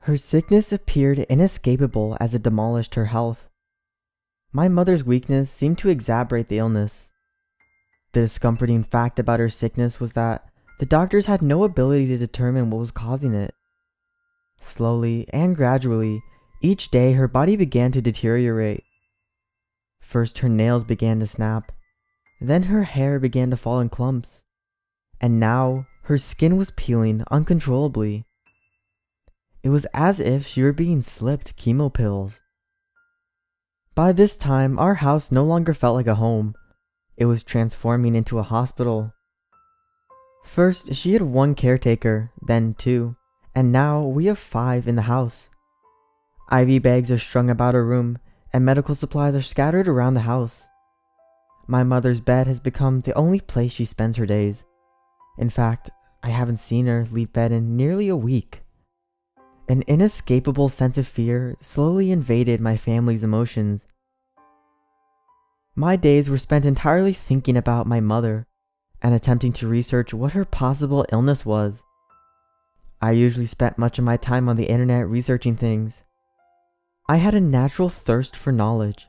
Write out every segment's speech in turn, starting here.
Her sickness appeared inescapable as it demolished her health. My mother's weakness seemed to exacerbate the illness. The discomforting fact about her sickness was that the doctors had no ability to determine what was causing it. Slowly and gradually, each day her body began to deteriorate. First her nails began to snap, then her hair began to fall in clumps, and now her skin was peeling uncontrollably. It was as if she were being slipped chemo pills. By this time, our house no longer felt like a home. It was transforming into a hospital. First, she had one caretaker, then two, and now we have 5 in the house. IV bags are strung about her room, and medical supplies are scattered around the house. My mother's bed has become the only place she spends her days. In fact, I haven't seen her leave bed in nearly a week. An inescapable sense of fear slowly invaded my family's emotions. My days were spent entirely thinking about my mother and attempting to research what her possible illness was. I usually spent much of my time on the internet researching things. I had a natural thirst for knowledge,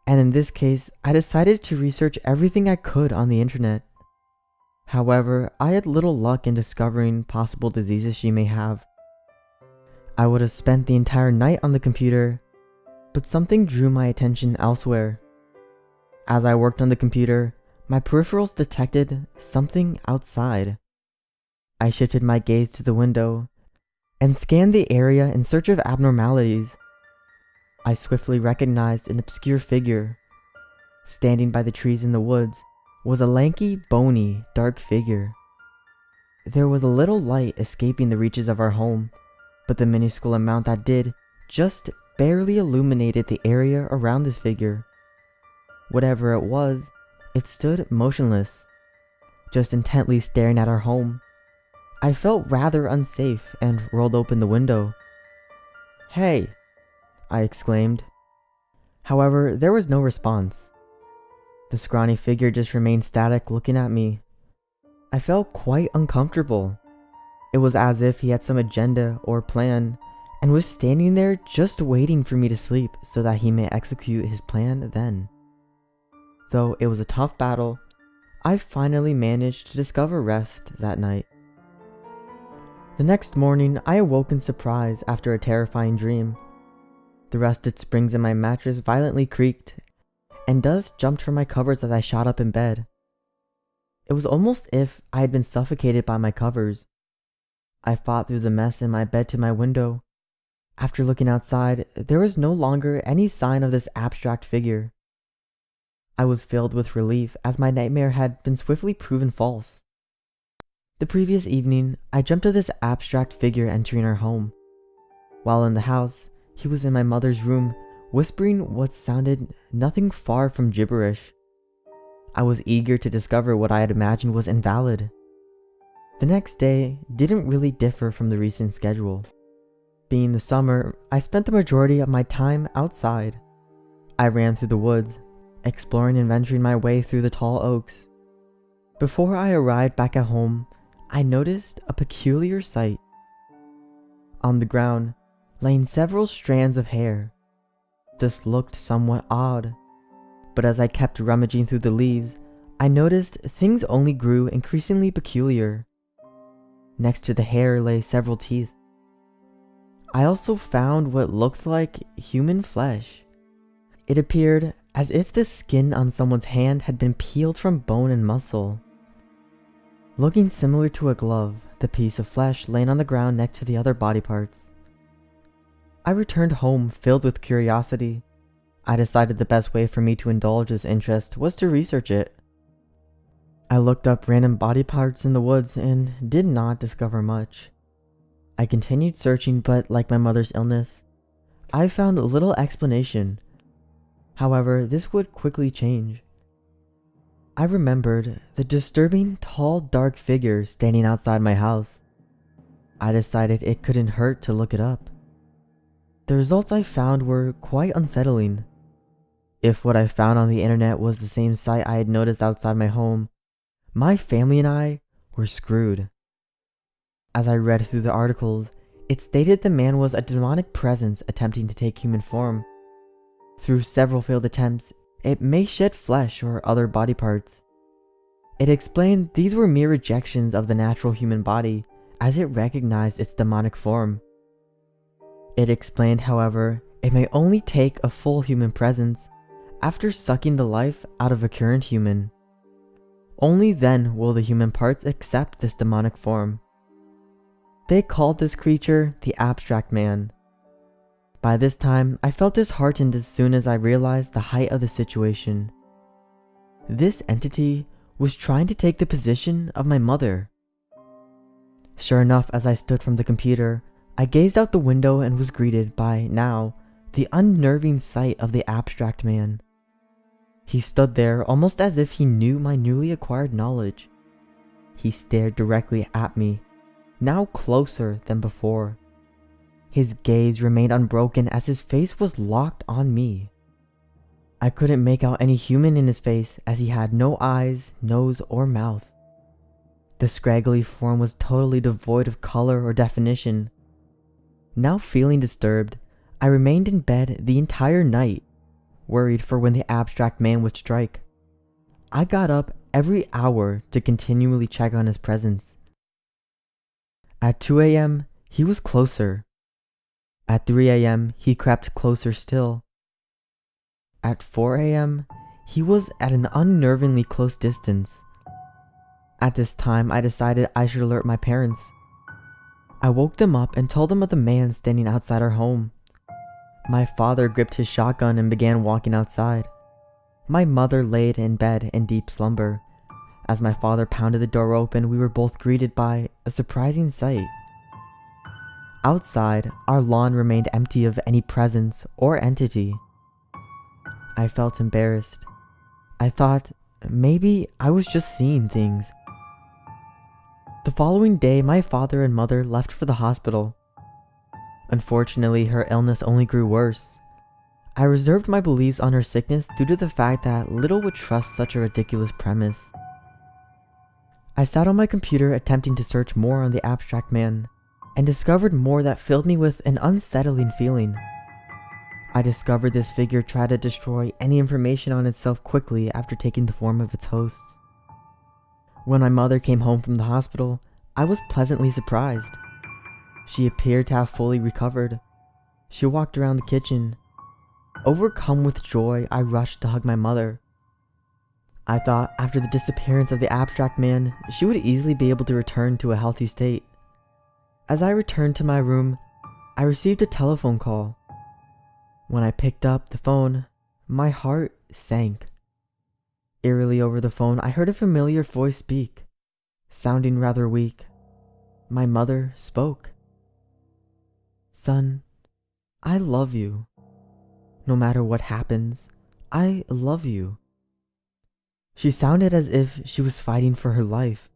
and in this case, I decided to research everything I could on the internet. However, I had little luck in discovering possible diseases she may have. I would have spent the entire night on the computer, but something drew my attention elsewhere. As I worked on the computer, my peripherals detected something outside. I shifted my gaze to the window and scanned the area in search of abnormalities. I swiftly recognized an obscure figure. Standing by the trees in the woods was a lanky, bony, dark figure. There was a little light escaping the reaches of our home, but the minuscule amount that did just barely illuminated the area around this figure. Whatever it was, it stood motionless, just intently staring at our home. I felt rather unsafe and rolled open the window. "Hey!" I exclaimed. However, there was no response. The scrawny figure just remained static, looking at me. I felt quite uncomfortable. It was as if he had some agenda or plan and was standing there just waiting for me to sleep so that he may execute his plan then. Though it was a tough battle, I finally managed to discover rest that night. The next morning, I awoke in surprise after a terrifying dream. The rusted springs in my mattress violently creaked, and dust jumped from my covers as I shot up in bed. It was almost as if I had been suffocated by my covers. I fought through the mess in my bed to my window. After looking outside, there was no longer any sign of this abstract figure. I was filled with relief as my nightmare had been swiftly proven false. The previous evening, I dreamt of this abstract figure entering our home. While in the house, he was in my mother's room, whispering what sounded nothing far from gibberish. I was eager to discover what I had imagined was invalid. The next day didn't really differ from the recent schedule. Being the summer, I spent the majority of my time outside. I ran through the woods, exploring and venturing my way through the tall oaks. Before I arrived back at home, I noticed a peculiar sight. On the ground, laying several strands of hair. This looked somewhat odd, but as I kept rummaging through the leaves, I noticed things only grew increasingly peculiar. Next to the hair lay several teeth. I also found what looked like human flesh. It appeared as if the skin on someone's hand had been peeled from bone and muscle. Looking similar to a glove, the piece of flesh lay on the ground next to the other body parts. I returned home filled with curiosity. I decided the best way for me to indulge this interest was to research it. I looked up random body parts in the woods and did not discover much. I continued searching, but like my mother's illness, I found little explanation. However, this would quickly change. I remembered the disturbing tall dark figure standing outside my house. I decided it couldn't hurt to look it up. The results I found were quite unsettling. If what I found on the internet was the same sight I had noticed outside my home, my family and I were screwed. As I read through the articles, It stated the man was a demonic presence attempting to take human form. Through several failed attempts, it may shed flesh or other body parts. It explained these were mere rejections of the natural human body as it recognized its demonic form. It explained, however, it may only take a full human presence after sucking the life out of a current human. Only then will the human parts accept this demonic form. They called this creature the Abstract Man. By this time, I felt disheartened as soon as I realized the height of the situation. This entity was trying to take the position of my mother. Sure enough, as I stood from the computer, I gazed out the window and was greeted by, now, the unnerving sight of the Abstract Man. He stood there almost as if he knew my newly acquired knowledge. He stared directly at me, now closer than before. His gaze remained unbroken as his face was locked on me. I couldn't make out any human in his face as he had no eyes, nose, or mouth. The scraggly form was totally devoid of color or definition. Now feeling disturbed, I remained in bed the entire night, worried for when the Abstract Man would strike. I got up every hour to continually check on his presence. At 2 a.m., he was closer. At 3 a.m., he crept closer still. At 4 a.m., he was at an unnervingly close distance. At this time, I decided I should alert my parents. I woke them up and told them of the man standing outside our home. My father gripped his shotgun and began walking outside. My mother laid in bed in deep slumber. As my father pounded the door open, we were both greeted by a surprising sight. Outside, our lawn remained empty of any presence or entity. I felt embarrassed. I thought maybe I was just seeing things. The following day, my father and mother left for the hospital. Unfortunately, her illness only grew worse. I reserved my beliefs on her sickness due to the fact that little would trust such a ridiculous premise. I sat on my computer attempting to search more on the Abstract Man, and discovered more that filled me with an unsettling feeling. I discovered this figure tried to destroy any information on itself quickly after taking the form of its hosts. When my mother came home from the hospital, I was pleasantly surprised. She appeared to have fully recovered. She walked around the kitchen. Overcome with joy, I rushed to hug my mother. I thought after the disappearance of the Abstract Man, she would easily be able to return to a healthy state. As I returned to my room, I received a telephone call. When I picked up the phone, my heart sank. Eerily over the phone, I heard a familiar voice speak, sounding rather weak. My mother spoke. "Son, I love you. No matter what happens, I love you." She sounded as if she was fighting for her life.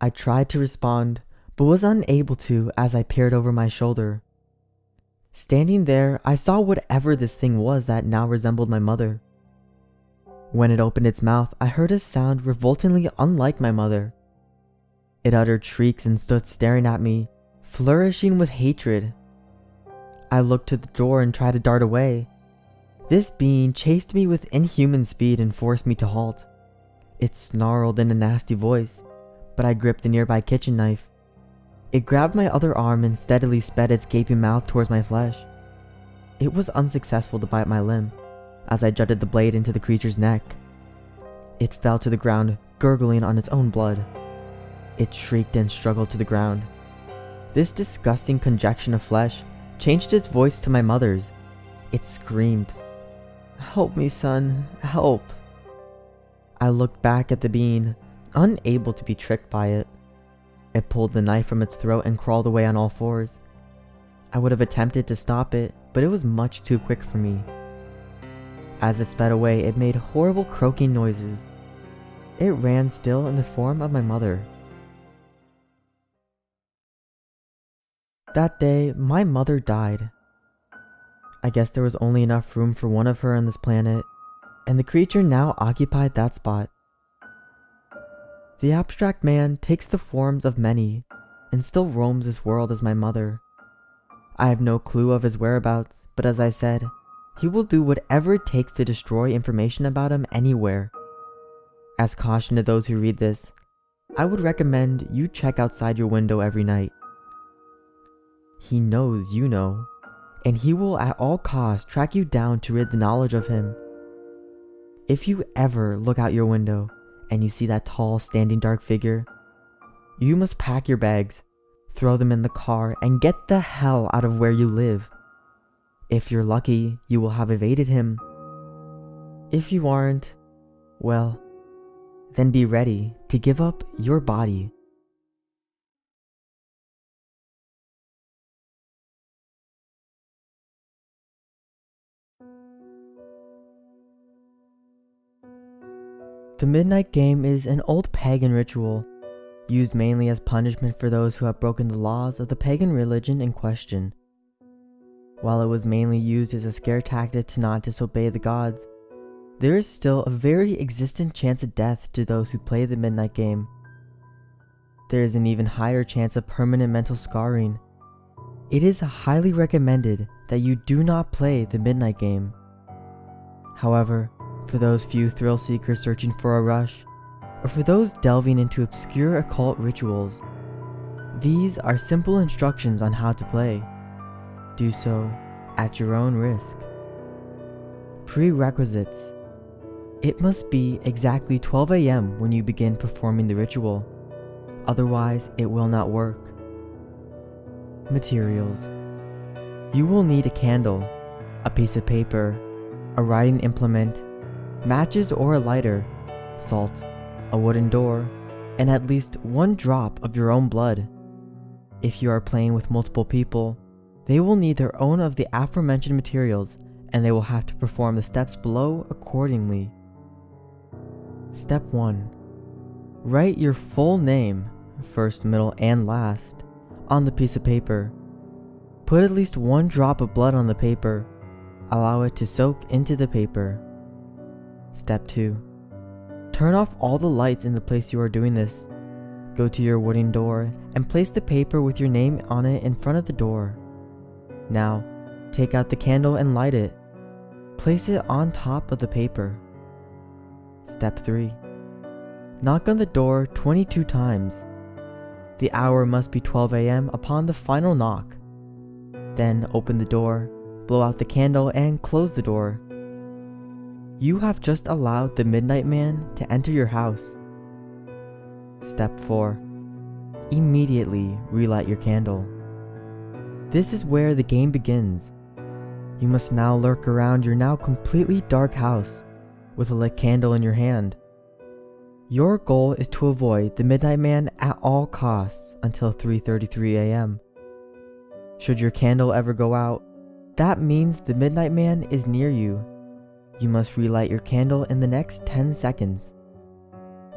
I tried to respond, but was unable to as I peered over my shoulder. Standing there, I saw whatever this thing was that now resembled my mother. When it opened its mouth, I heard a sound revoltingly unlike my mother. It uttered shrieks and stood staring at me, flourishing with hatred. I looked to the door and tried to dart away. This being chased me with inhuman speed and forced me to halt. It snarled in a nasty voice, but I gripped the nearby kitchen knife. It grabbed my other arm and steadily sped its gaping mouth towards my flesh. It was unsuccessful to bite my limb, as I jutted the blade into the creature's neck. It fell to the ground, gurgling on its own blood. It shrieked and struggled to the ground. This disgusting concoction of flesh changed its voice to my mother's. It screamed, "Help me, son, help." I looked back at the being, unable to be tricked by it. It pulled the knife from its throat and crawled away on all fours. I would have attempted to stop it, but it was much too quick for me. As it sped away, it made horrible croaking noises. It ran still in the form of my mother. That day, my mother died. I guess there was only enough room for one of her on this planet, and the creature now occupied that spot. The Abstract Man takes the forms of many, and still roams this world as my mother, I have no clue of his whereabouts, but as I said, he will do whatever it takes to destroy information about him anywhere. As caution to those who read this, I would recommend you check outside your window every night. He knows you know, and he will at all costs track you down to rid the knowledge of him. If you ever look out your window and you see that tall, standing dark figure, you must pack your bags, throw them in the car, and get the hell out of where you live. If you're lucky, you will have evaded him. If you aren't, well, then be ready to give up your body. The Midnight Game is an old pagan ritual, used mainly as punishment for those who have broken the laws of the pagan religion in question. While it was mainly used as a scare tactic to not disobey the gods, there is still a very existent chance of death to those who play the Midnight Game. There is an even higher chance of permanent mental scarring. It is highly recommended that you do not play the Midnight Game. However, for those few thrill seekers searching for a rush, or for those delving into obscure occult rituals, these are simple instructions on how to play. Do so at your own risk. Prerequisites. It must be exactly 12 a.m. when you begin performing the ritual, otherwise it will not work. Materials. You will need a candle, a piece of paper, a writing implement, matches or a lighter, salt, a wooden door, and at least one drop of your own blood. If you are playing with multiple people, they will need their own of the aforementioned materials, and they will have to perform the steps below accordingly. Step 1. Write your full name, first, middle, and last, on the piece of paper. Put at least one drop of blood on the paper. Allow it to soak into the paper. Step 2. Turn off all the lights in the place you are doing this. Go to your wooden door and place the paper with your name on it in front of the door. Now, take out the candle and light it. Place it on top of the paper. Step 3. Knock on the door 22 times. The hour must be 12 a.m. upon the final knock. Then open the door, blow out the candle, and close the door. You have just allowed the Midnight Man to enter your house. Step 4. Immediately relight your candle. This is where the game begins. You must now lurk around your now completely dark house with a lit candle in your hand. Your goal is to avoid the Midnight Man at all costs until 3:33 a.m. Should your candle ever go out, that means the Midnight Man is near you. You must relight your candle in the next 10 seconds.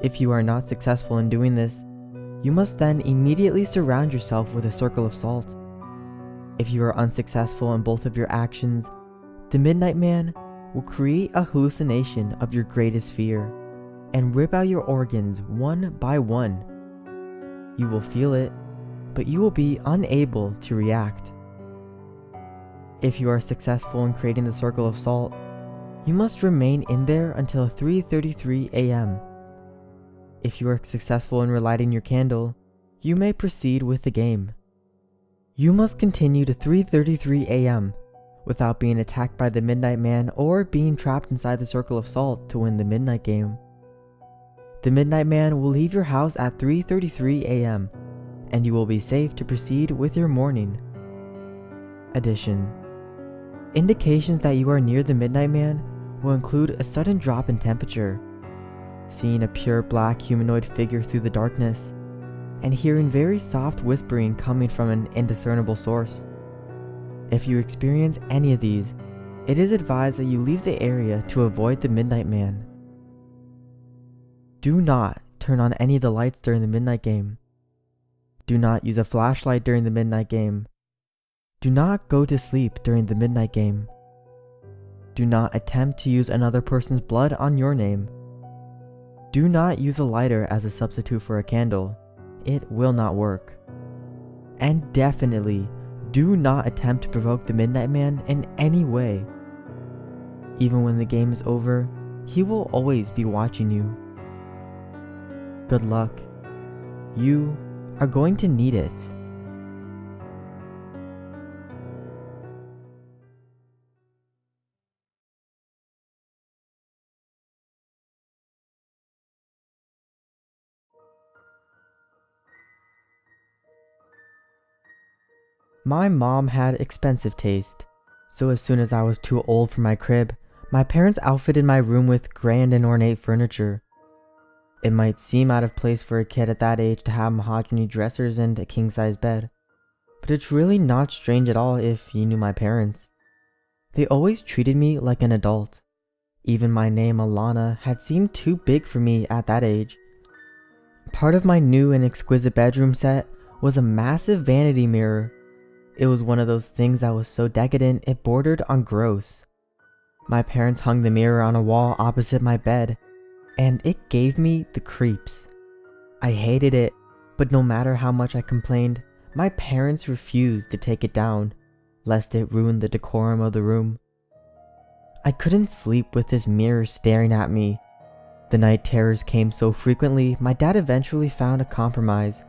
If you are not successful in doing this, you must then immediately surround yourself with a circle of salt. If you are unsuccessful in both of your actions, the Midnight Man will create a hallucination of your greatest fear and rip out your organs one by one. You will feel it, but you will be unable to react. If you are successful in creating the circle of salt, you must remain in there until 3:33 a.m. If you are successful in relighting your candle, you may proceed with the game. You must continue to 3:33 a.m. without being attacked by the Midnight Man or being trapped inside the circle of salt to win the Midnight Game. The Midnight Man will leave your house at 3:33 a.m. and you will be safe to proceed with your morning. Addition. Indications that you are near the Midnight Man will include a sudden drop in temperature, seeing a pure black humanoid figure through the darkness, and hearing very soft whispering coming from an indiscernible source. If you experience any of these, it is advised that you leave the area to avoid the Midnight Man. Do not turn on any of the lights during the Midnight Game. Do not use a flashlight during the Midnight Game. Do not go to sleep during the Midnight Game. Do not attempt to use another person's blood on your name. Do not use a lighter as a substitute for a candle. It will not work. And definitely Do not attempt to provoke the Midnight Man in any way. Even when the game is over, he will always be watching you. Good luck. You are going to need it. My mom had expensive taste, so as soon as I was too old for my crib, my parents outfitted my room with grand and ornate furniture. It might seem out of place for a kid at that age to have mahogany dressers and a king-size bed, but it's really not strange at all if you knew my parents. They always treated me like an adult. Even my name Alana had seemed too big for me at that age. Part of my new and exquisite bedroom set was a massive vanity mirror. It was one of those things that was so decadent it bordered on gross. My parents hung the mirror on a wall opposite my bed, and it gave me the creeps. I hated it, but no matter how much I complained, my parents refused to take it down, lest it ruin the decorum of the room. I couldn't sleep with this mirror staring at me. The night terrors came so frequently, my dad eventually found a compromise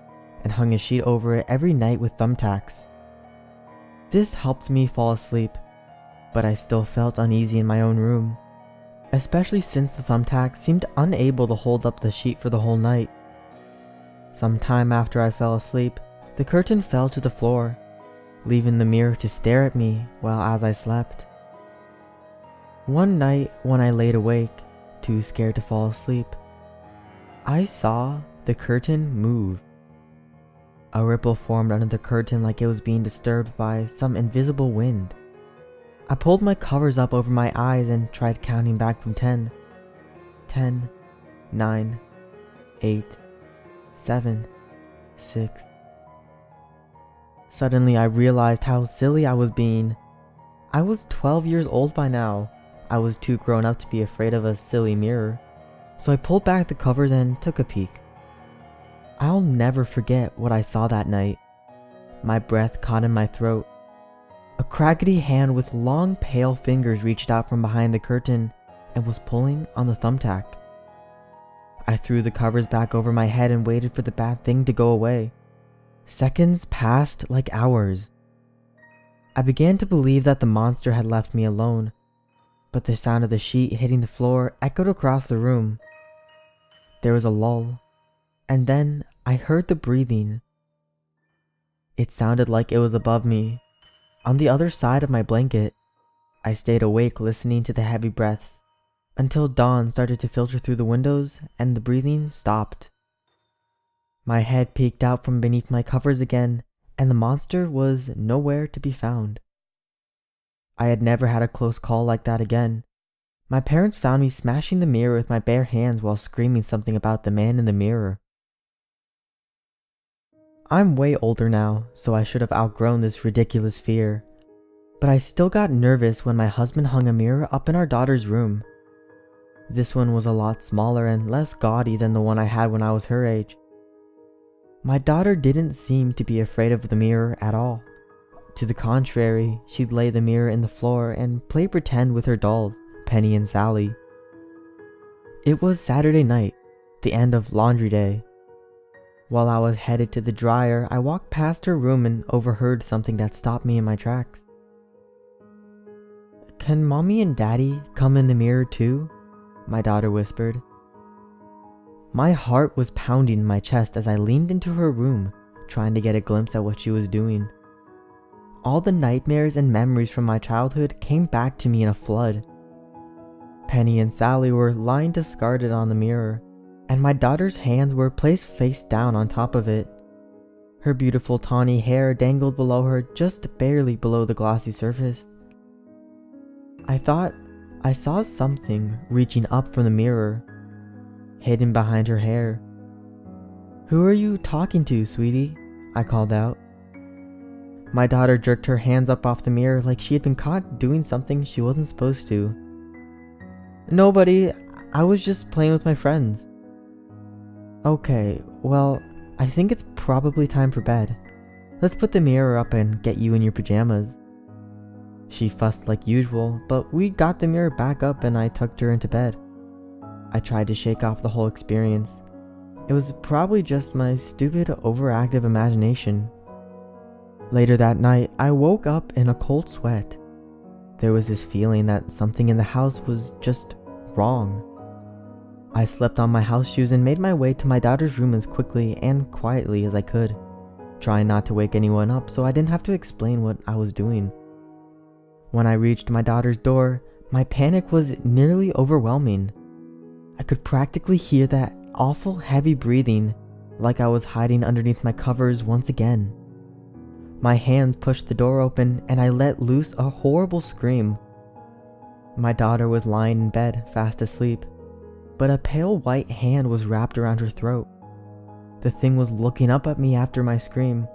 and hung a sheet over it every night with thumbtacks. This helped me fall asleep, but I still felt uneasy in my own room, especially since the thumbtack seemed unable to hold up the sheet for the whole night. Sometime after I fell asleep, the curtain fell to the floor, leaving the mirror to stare at me while as I slept. One night when I laid awake, too scared to fall asleep, I saw the curtain move. A ripple formed under the curtain like it was being disturbed by some invisible wind. I pulled my covers up over my eyes and tried counting back from 10. 10, 9, 8, 7, 6. Suddenly I realized how silly I was being. I was 12 years old by now. I was too grown up to be afraid of a silly mirror, so I pulled back the covers and took a peek. I'll never forget what I saw that night. My breath caught in my throat. A crackety hand with long pale fingers reached out from behind the curtain and was pulling on the thumbtack. I threw the covers back over my head and waited for the bad thing to go away. Seconds passed like hours. I began to believe that the monster had left me alone, but the sound of the sheet hitting the floor echoed across the room. There was a lull, and then I heard the breathing. It sounded like it was above me, on the other side of my blanket. I stayed awake listening to the heavy breaths, until dawn started to filter through the windows and the breathing stopped. My head peeked out from beneath my covers again, and the monster was nowhere to be found. I had never had a close call like that again. My parents found me smashing the mirror with my bare hands while screaming something about the man in the mirror. I'm way older now, so I should have outgrown this ridiculous fear, but I still got nervous when my husband hung a mirror up in our daughter's room. This one was a lot smaller and less gaudy than the one I had when I was her age. My daughter didn't seem to be afraid of the mirror at all. To the contrary, she'd lay the mirror in the floor and play pretend with her dolls, Penny and Sally. It was Saturday night, the end of laundry day. While I was headed to the dryer, I walked past her room and overheard something that stopped me in my tracks. "Can Mommy and Daddy come in the mirror too?" my daughter whispered. My heart was pounding in my chest as I leaned into her room, trying to get a glimpse at what she was doing. All the nightmares and memories from my childhood came back to me in a flood. Penny and Sally were lying discarded on the mirror, and my daughter's hands were placed face down on top of it. Her beautiful tawny hair dangled below her, just barely below the glossy surface. I thought I saw something reaching up from the mirror, hidden behind her hair. "Who are you talking to, sweetie?" I called out. My daughter jerked her hands up off the mirror like she had been caught doing something she wasn't supposed to. "Nobody, I was just playing with my friends." "Okay, well, I think it's probably time for bed. Let's put the mirror up and get you in your pajamas." She fussed like usual, but we got the mirror back up and I tucked her into bed. I tried to shake off the whole experience. It was probably just my stupid, overactive imagination. Later that night, I woke up in a cold sweat. There was this feeling that something in the house was just wrong. I slipped on my house shoes and made my way to my daughter's room as quickly and quietly as I could, trying not to wake anyone up so I didn't have to explain what I was doing. When I reached my daughter's door, my panic was nearly overwhelming. I could practically hear that awful heavy breathing, like I was hiding underneath my covers once again. My hands pushed the door open and I let loose a horrible scream. My daughter was lying in bed, fast asleep, but a pale white hand was wrapped around her throat. The thing was looking up at me after my scream.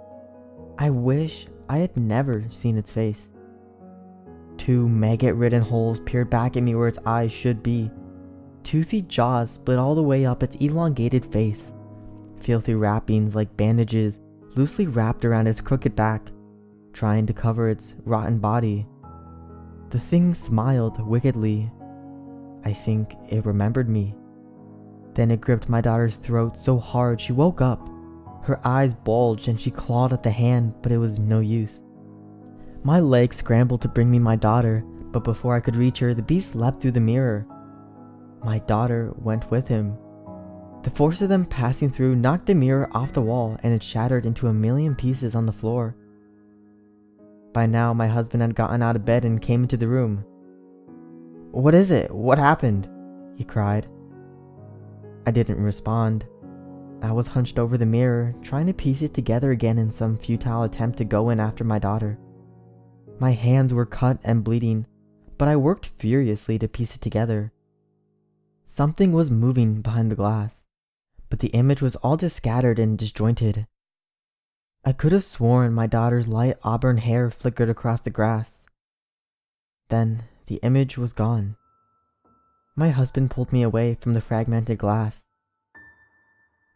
I wish I had never seen its face. Two maggot-ridden holes peered back at me where its eyes should be. Toothy jaws split all the way up its elongated face. Filthy wrappings like bandages loosely wrapped around its crooked back, trying to cover its rotten body. The thing smiled wickedly. I think it remembered me. Then it gripped my daughter's throat so hard she woke up. Her eyes bulged and she clawed at the hand, but it was no use. My legs scrambled to bring me my daughter, but before I could reach her, the beast leapt through the mirror. My daughter went with him. The force of them passing through knocked the mirror off the wall and it shattered into a million pieces on the floor. By now, my husband had gotten out of bed and came into the room. "What is it? What happened?" he cried. I didn't respond. I was hunched over the mirror, trying to piece it together again in some futile attempt to go in after my daughter. My hands were cut and bleeding, but I worked furiously to piece it together. Something was moving behind the glass, but the image was all just scattered and disjointed. I could have sworn my daughter's light auburn hair flickered across the grass. Then the image was gone. My husband pulled me away from the fragmented glass.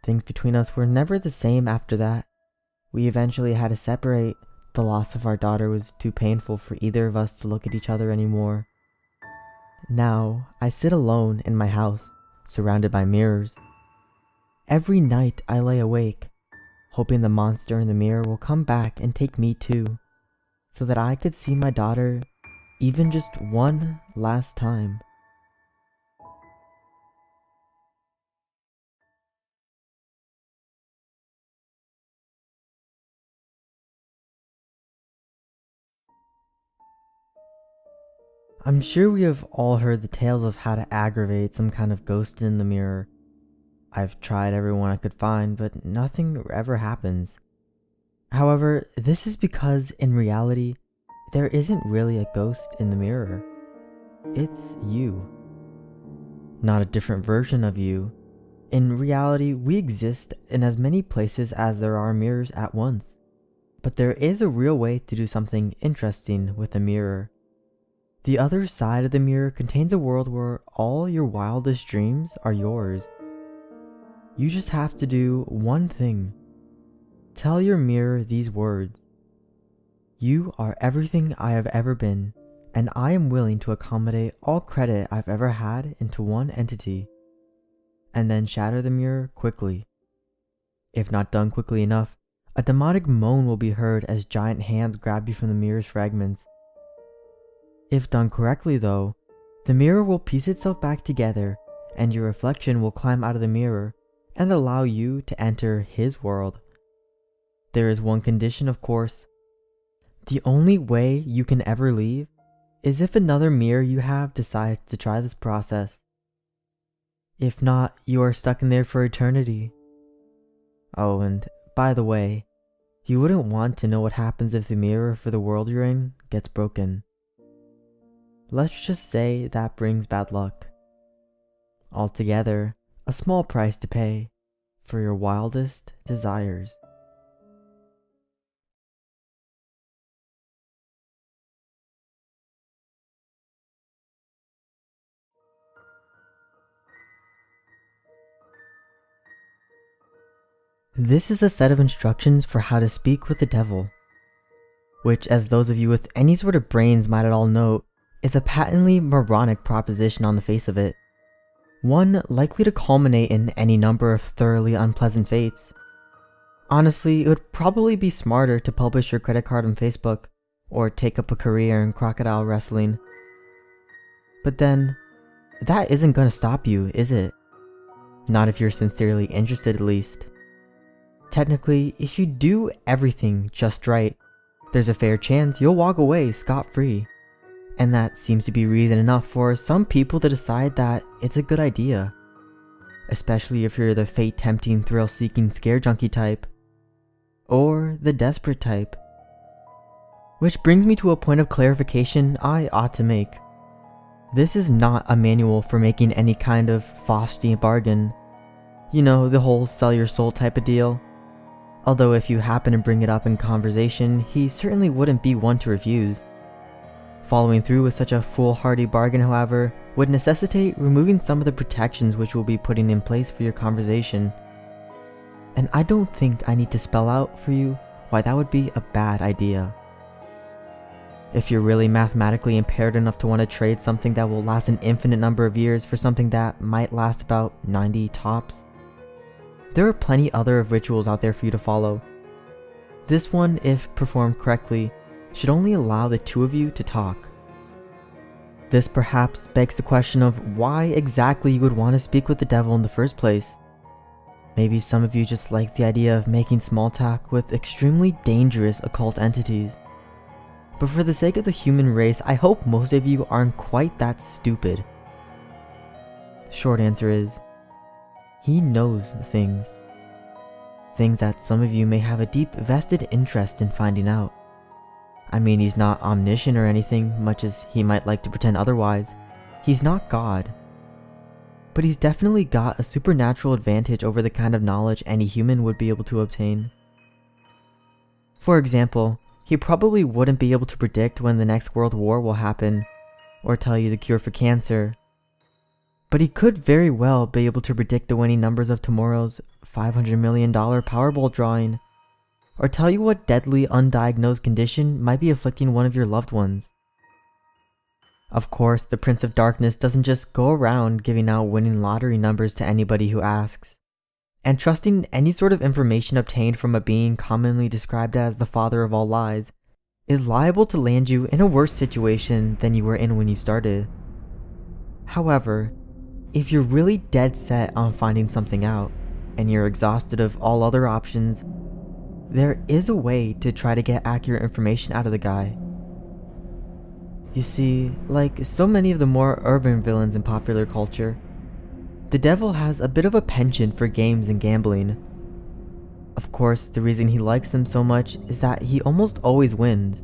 Things between us were never the same after that. We eventually had to separate. The loss of our daughter was too painful for either of us to look at each other anymore. Now, I sit alone in my house, surrounded by mirrors. Every night I lay awake, hoping the monster in the mirror will come back and take me too, so that I could see my daughter even just one last time. I'm sure we have all heard the tales of how to aggravate some kind of ghost in the mirror. I've tried everyone I could find, but nothing ever happens. However, this is because in reality, there isn't really a ghost in the mirror. It's you. Not a different version of you. In reality, we exist in as many places as there are mirrors at once. But there is a real way to do something interesting with a mirror. The other side of the mirror contains a world where all your wildest dreams are yours. You just have to do one thing. Tell your mirror these words: "You are everything I have ever been, and I am willing to accommodate all credit I've ever had into one entity." And then shatter the mirror quickly. If not done quickly enough, a demonic moan will be heard as giant hands grab you from the mirror's fragments. If done correctly though, the mirror will piece itself back together and your reflection will climb out of the mirror and allow you to enter his world. There is one condition, of course. The only way you can ever leave is if another mirror you have decides to try this process. If not, you are stuck in there for eternity. Oh, and by the way, you wouldn't want to know what happens if the mirror for the world you're in gets broken. Let's just say that brings bad luck. Altogether, a small price to pay for your wildest desires. This is a set of instructions for how to speak with the devil, which, as those of you with any sort of brains might at all note, is a patently moronic proposition on the face of it. One likely to culminate in any number of thoroughly unpleasant fates. Honestly, it would probably be smarter to publish your credit card on Facebook, or take up a career in crocodile wrestling. But then, that isn't gonna stop you, is it? Not if you're sincerely interested, at least. Technically, if you do everything just right, there's a fair chance you'll walk away scot-free. And that seems to be reason enough for some people to decide that it's a good idea. Especially if you're the fate-tempting, thrill-seeking scare junkie type. Or the desperate type. Which brings me to a point of clarification I ought to make. This is not a manual for making any kind of frosty bargain. You know, the whole sell your soul type of deal. Although if you happen to bring it up in conversation, he certainly wouldn't be one to refuse. Following through with such a foolhardy bargain, however, would necessitate removing some of the protections which we'll be putting in place for your conversation. And I don't think I need to spell out for you why that would be a bad idea. If you're really mathematically impaired enough to want to trade something that will last an infinite number of years for something that might last about 90 tops, there are plenty other rituals out there for you to follow. This one, if performed correctly, should only allow the two of you to talk. This perhaps begs the question of why exactly you would want to speak with the devil in the first place. Maybe some of you just like the idea of making small talk with extremely dangerous occult entities. But for the sake of the human race, I hope most of you aren't quite that stupid. The short answer is, he knows things. Things that some of you may have a deep vested interest in finding out. I mean, he's not omniscient or anything, much as he might like to pretend otherwise. He's not God. But he's definitely got a supernatural advantage over the kind of knowledge any human would be able to obtain. For example, he probably wouldn't be able to predict when the next world war will happen, or tell you the cure for cancer. But he could very well be able to predict the winning numbers of tomorrow's $500 million Powerball drawing, or tell you what deadly undiagnosed condition might be afflicting one of your loved ones. Of course, the Prince of Darkness doesn't just go around giving out winning lottery numbers to anybody who asks. And trusting any sort of information obtained from a being commonly described as the father of all lies is liable to land you in a worse situation than you were in when you started. However, if you're really dead set on finding something out, and you're exhausted of all other options, there is a way to try to get accurate information out of the guy. You see, like so many of the more urban villains in popular culture, the devil has a bit of a penchant for games and gambling. Of course, the reason he likes them so much is that he almost always wins.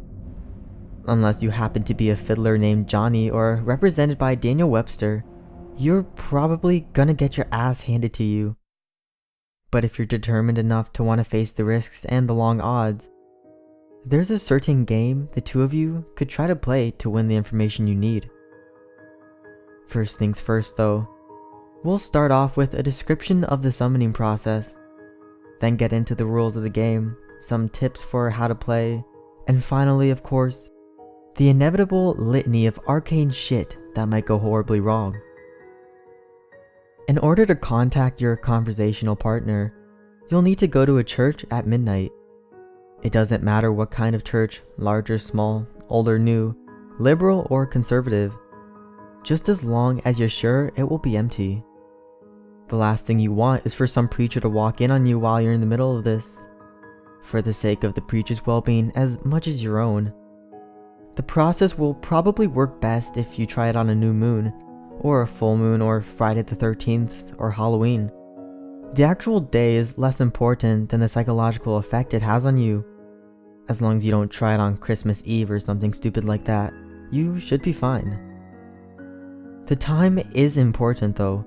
Unless you happen to be a fiddler named Johnny or represented by Daniel Webster, you're probably gonna get your ass handed to you. But if you're determined enough to want to face the risks and the long odds, there's a certain game the two of you could try to play to win the information you need. First things first though, we'll start off with a description of the summoning process, then get into the rules of the game, some tips for how to play, and finally, of course, the inevitable litany of arcane shit that might go horribly wrong. In order to contact your conversational partner, you'll need to go to a church at midnight. It doesn't matter what kind of church, large or small, old or new, liberal or conservative, just as long as you're sure it will be empty. The last thing you want is for some preacher to walk in on you while you're in the middle of this, for the sake of the preacher's well-being as much as your own. The process will probably work best if you try it on a new moon, or a full moon, or Friday the 13th, or Halloween. The actual day is less important than the psychological effect it has on you. As long as you don't try it on Christmas Eve or something stupid like that, you should be fine. The time is important though.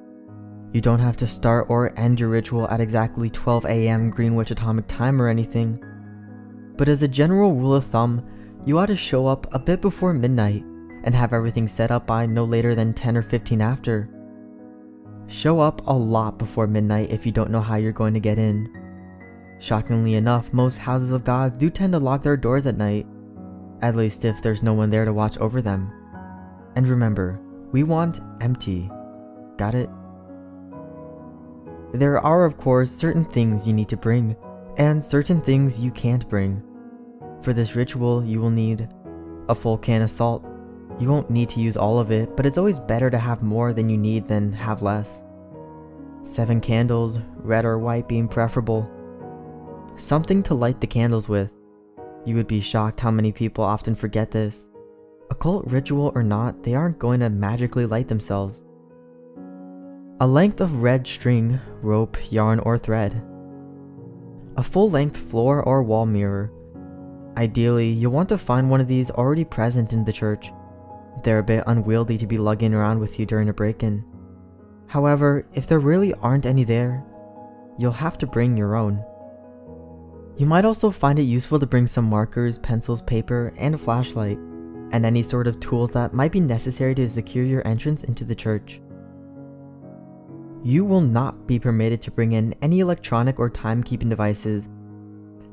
You don't have to start or end your ritual at exactly 12 a.m. Greenwich Atomic Time or anything. But as a general rule of thumb, you ought to show up a bit before midnight and have everything set up by no later than 10 or 15 after. Show up a lot before midnight if you don't know how you're going to get in. Shockingly enough, most houses of God do tend to lock their doors at night, at least if there's no one there to watch over them. And remember, we want empty. Got it? There are, of course, certain things you need to bring, and certain things you can't bring. For this ritual, you will need a full can of salt. You won't need to use all of it, but it's always better to have more than you need than have less. 7 candles, red or white being preferable. Something to light the candles with. You would be shocked how many people often forget this. Occult ritual or not, they aren't going to magically light themselves. A length of red string, rope, yarn, or thread. A full-length floor or wall mirror. Ideally, you'll want to find one of these already present in the church. They're a bit unwieldy to be lugging around with you during a break-in. However, if there really aren't any there, you'll have to bring your own. You might also find it useful to bring some markers, pencils, paper, and a flashlight, and any sort of tools that might be necessary to secure your entrance into the church. You will not be permitted to bring in any electronic or timekeeping devices.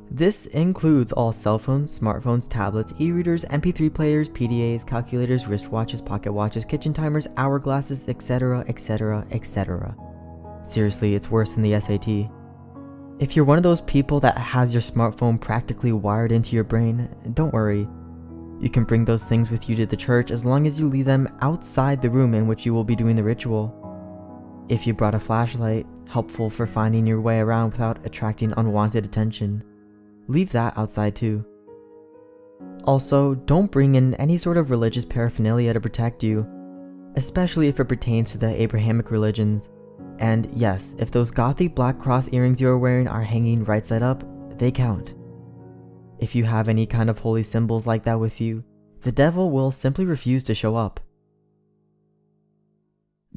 This includes all cell phones, smartphones, tablets, e-readers, MP3 players, PDAs, calculators, wristwatches, pocket watches, kitchen timers, hourglasses, etc, etc, etc. Seriously, it's worse than the SAT. If you're one of those people that has your smartphone practically wired into your brain, don't worry. You can bring those things with you to the church as long as you leave them outside the room in which you will be doing the ritual. If you brought a flashlight, helpful for finding your way around without attracting unwanted attention, leave that outside too. Also, don't bring in any sort of religious paraphernalia to protect you, especially if it pertains to the Abrahamic religions. And yes, if those gothic black cross earrings you're wearing are hanging right side up, they count. If you have any kind of holy symbols like that with you, the devil will simply refuse to show up.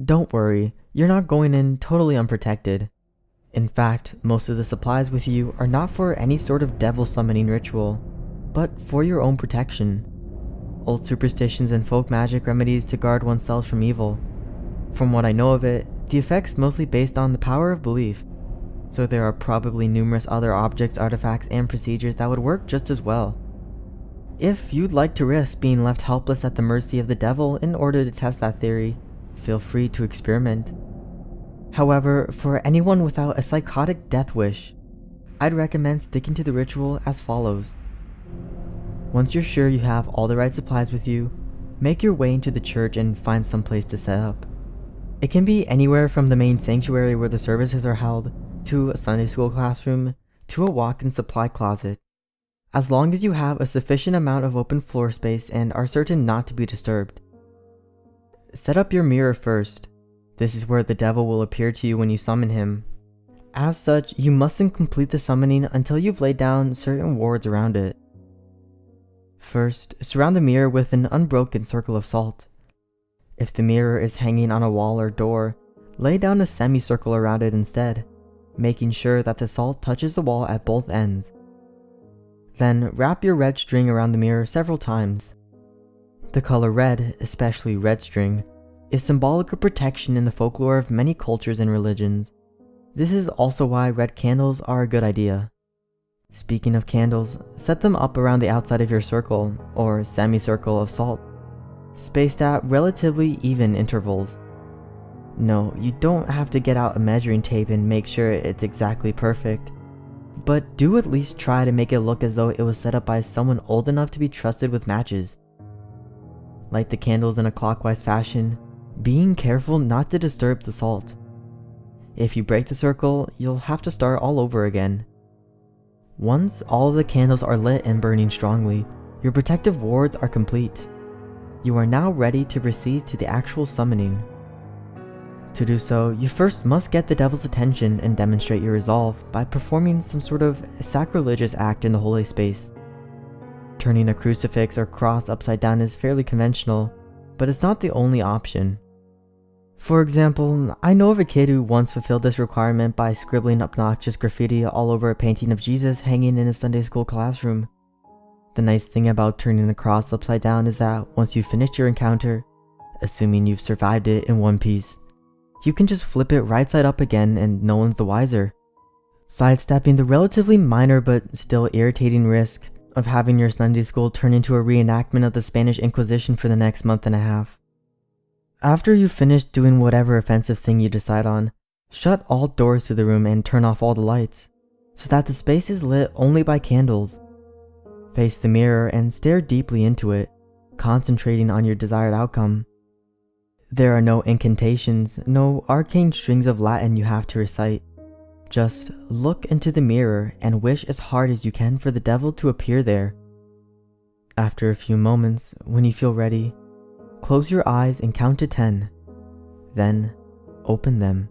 Don't worry, you're not going in totally unprotected. In fact, most of the supplies with you are not for any sort of devil summoning ritual, but for your own protection. Old superstitions and folk magic remedies to guard oneself from evil. From what I know of it, the effect's mostly based on the power of belief, so there are probably numerous other objects, artifacts, and procedures that would work just as well. If you'd like to risk being left helpless at the mercy of the devil in order to test that theory, feel free to experiment. However, for anyone without a psychotic death wish, I'd recommend sticking to the ritual as follows. Once you're sure you have all the right supplies with you, make your way into the church and find some place to set up. It can be anywhere from the main sanctuary where the services are held, to a Sunday school classroom, to a walk-in supply closet. As long as you have a sufficient amount of open floor space and are certain not to be disturbed. Set up your mirror first. This is where the devil will appear to you when you summon him. As such, you mustn't complete the summoning until you've laid down certain wards around it. First, surround the mirror with an unbroken circle of salt. If the mirror is hanging on a wall or door, lay down a semicircle around it instead, making sure that the salt touches the wall at both ends. Then wrap your red string around the mirror several times. The color red, especially red string, is symbolic of protection in the folklore of many cultures and religions. This is also why red candles are a good idea. Speaking of candles, set them up around the outside of your circle, or semicircle of salt, spaced at relatively even intervals. No, you don't have to get out a measuring tape and make sure it's exactly perfect, but do at least try to make it look as though it was set up by someone old enough to be trusted with matches. Light the candles in a clockwise fashion, being careful not to disturb the salt. If you break the circle, you'll have to start all over again. Once all of the candles are lit and burning strongly, your protective wards are complete. You are now ready to proceed to the actual summoning. To do so, you first must get the devil's attention and demonstrate your resolve by performing some sort of sacrilegious act in the holy space. Turning a crucifix or cross upside down is fairly conventional, but it's not the only option. For example, I know of a kid who once fulfilled this requirement by scribbling obnoxious graffiti all over a painting of Jesus hanging in his Sunday school classroom. The nice thing about turning a cross upside down is that once you've finished your encounter, assuming you've survived it in one piece, you can just flip it right side up again and no one's the wiser. sidestepping the relatively minor but still irritating risk of having your Sunday school turn into a reenactment of the Spanish Inquisition for the next month and a half. After you've finished doing whatever offensive thing you decide on, shut all doors to the room and turn off all the lights, so that the space is lit only by candles. Face the mirror and stare deeply into it, concentrating on your desired outcome. There are no incantations, no arcane strings of Latin you have to recite. Just look into the mirror and wish as hard as you can for the devil to appear there. After a few moments, when you feel ready, close your eyes and count to 10. Then, open them.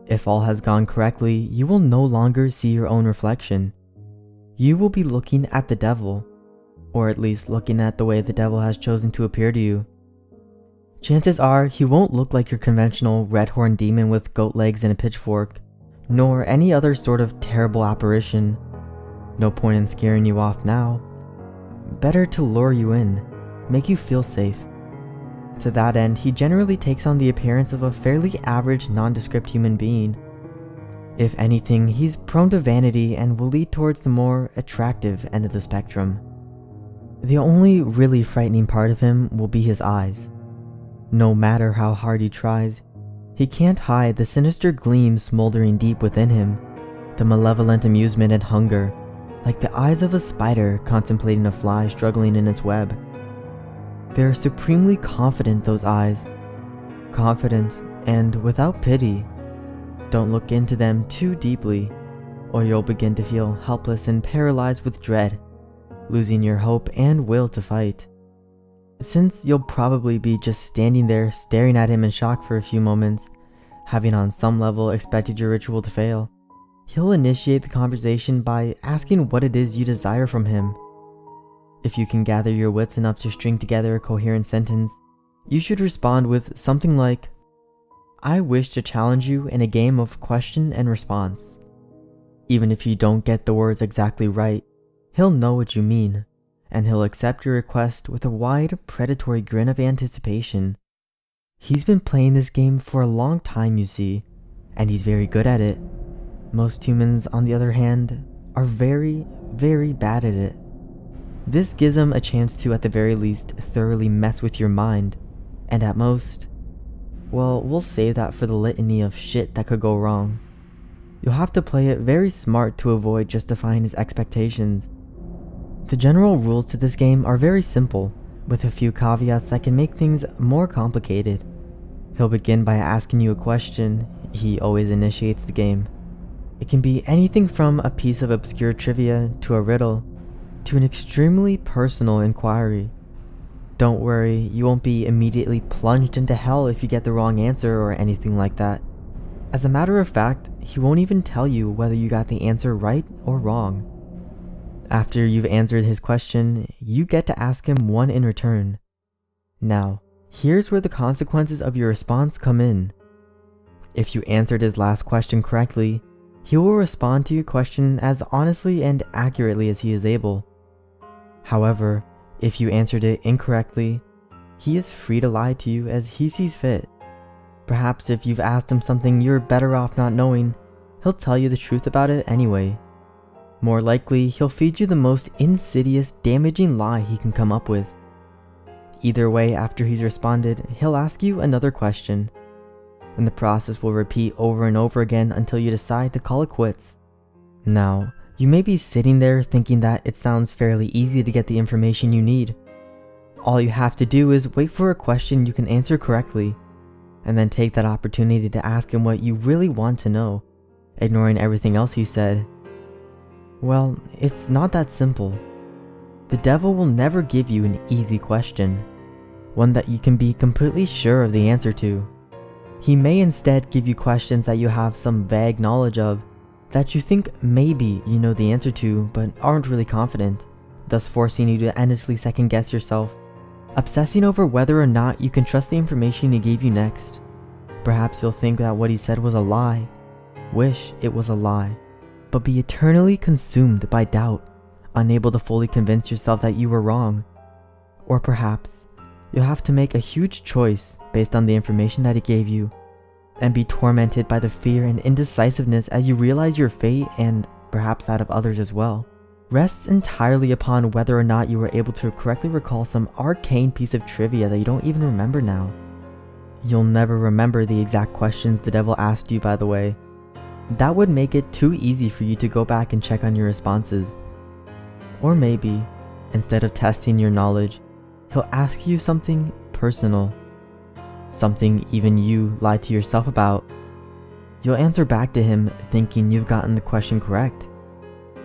If all has gone correctly, you will no longer see your own reflection. You will be looking at the devil, or at least looking at the way the devil has chosen to appear to you. Chances are he won't look like your conventional red-horned demon with goat legs and a pitchfork, nor any other sort of terrible apparition. No point in scaring you off now. Better to lure you in, make you feel safe. To that end, he generally takes on the appearance of a fairly average, nondescript human being. If anything, he's prone to vanity and will lead towards the more attractive end of the spectrum. The only really frightening part of him will be his eyes. No matter how hard he tries, he can't hide the sinister gleam smoldering deep within him, the malevolent amusement and hunger, like the eyes of a spider contemplating a fly struggling in its web. They're supremely confident, those eyes. Confident and without pity. Don't look into them too deeply, or you'll begin to feel helpless and paralyzed with dread, losing your hope and will to fight. Since you'll probably be just standing there staring at him in shock for a few moments, having on some level expected your ritual to fail, he'll initiate the conversation by asking what it is you desire from him. If you can gather your wits enough to string together a coherent sentence, you should respond with something like, "I wish to challenge you in a game of question and response." Even if you don't get the words exactly right, he'll know what you mean, and he'll accept your request with a wide, predatory grin of anticipation. He's been playing this game for a long time, you see, and he's very good at it. Most humans, on the other hand, are very, very bad at it. This gives him a chance to, at the very least, thoroughly mess with your mind, and at most, well, we'll save that for the litany of shit that could go wrong. You'll have to play it very smart to avoid justifying his expectations. The general rules to this game are very simple, with a few caveats that can make things more complicated. He'll begin by asking you a question. He always initiates the game. It can be anything from a piece of obscure trivia to a riddle, to an extremely personal inquiry. Don't worry, you won't be immediately plunged into hell if you get the wrong answer or anything like that. As a matter of fact, he won't even tell you whether you got the answer right or wrong. After you've answered his question, you get to ask him one in return. Now, here's where the consequences of your response come in. If you answered his last question correctly, he will respond to your question as honestly and accurately as he is able. However, if you answered it incorrectly, he is free to lie to you as he sees fit. Perhaps if you've asked him something you're better off not knowing, he'll tell you the truth about it anyway. More likely, he'll feed you the most insidious, damaging lie he can come up with. Either way, after he's responded, he'll ask you another question, and the process will repeat over and over again until you decide to call it quits. Now, you may be sitting there thinking that it sounds fairly easy to get the information you need. All you have to do is wait for a question you can answer correctly, and then take that opportunity to ask him what you really want to know, ignoring everything else he said. Well, it's not that simple. The devil will never give you an easy question, one that you can be completely sure of the answer to. He may instead give you questions that you have some vague knowledge of, that you think maybe you know the answer to but aren't really confident, thus forcing you to endlessly second guess yourself, obsessing over whether or not you can trust the information he gave you next. Perhaps you'll think that what he said was a lie, wish it was a lie, but be eternally consumed by doubt, unable to fully convince yourself that you were wrong. Or perhaps you'll have to make a huge choice based on the information that he gave you, and be tormented by the fear and indecisiveness as you realize your fate, and perhaps that of others as well, rests entirely upon whether or not you were able to correctly recall some arcane piece of trivia that you don't even remember now. You'll never remember the exact questions the devil asked you, by the way. That would make it too easy for you to go back and check on your responses. Or maybe, instead of testing your knowledge, he'll ask you something personal, something even you lied to yourself about. You'll answer back to him thinking you've gotten the question correct.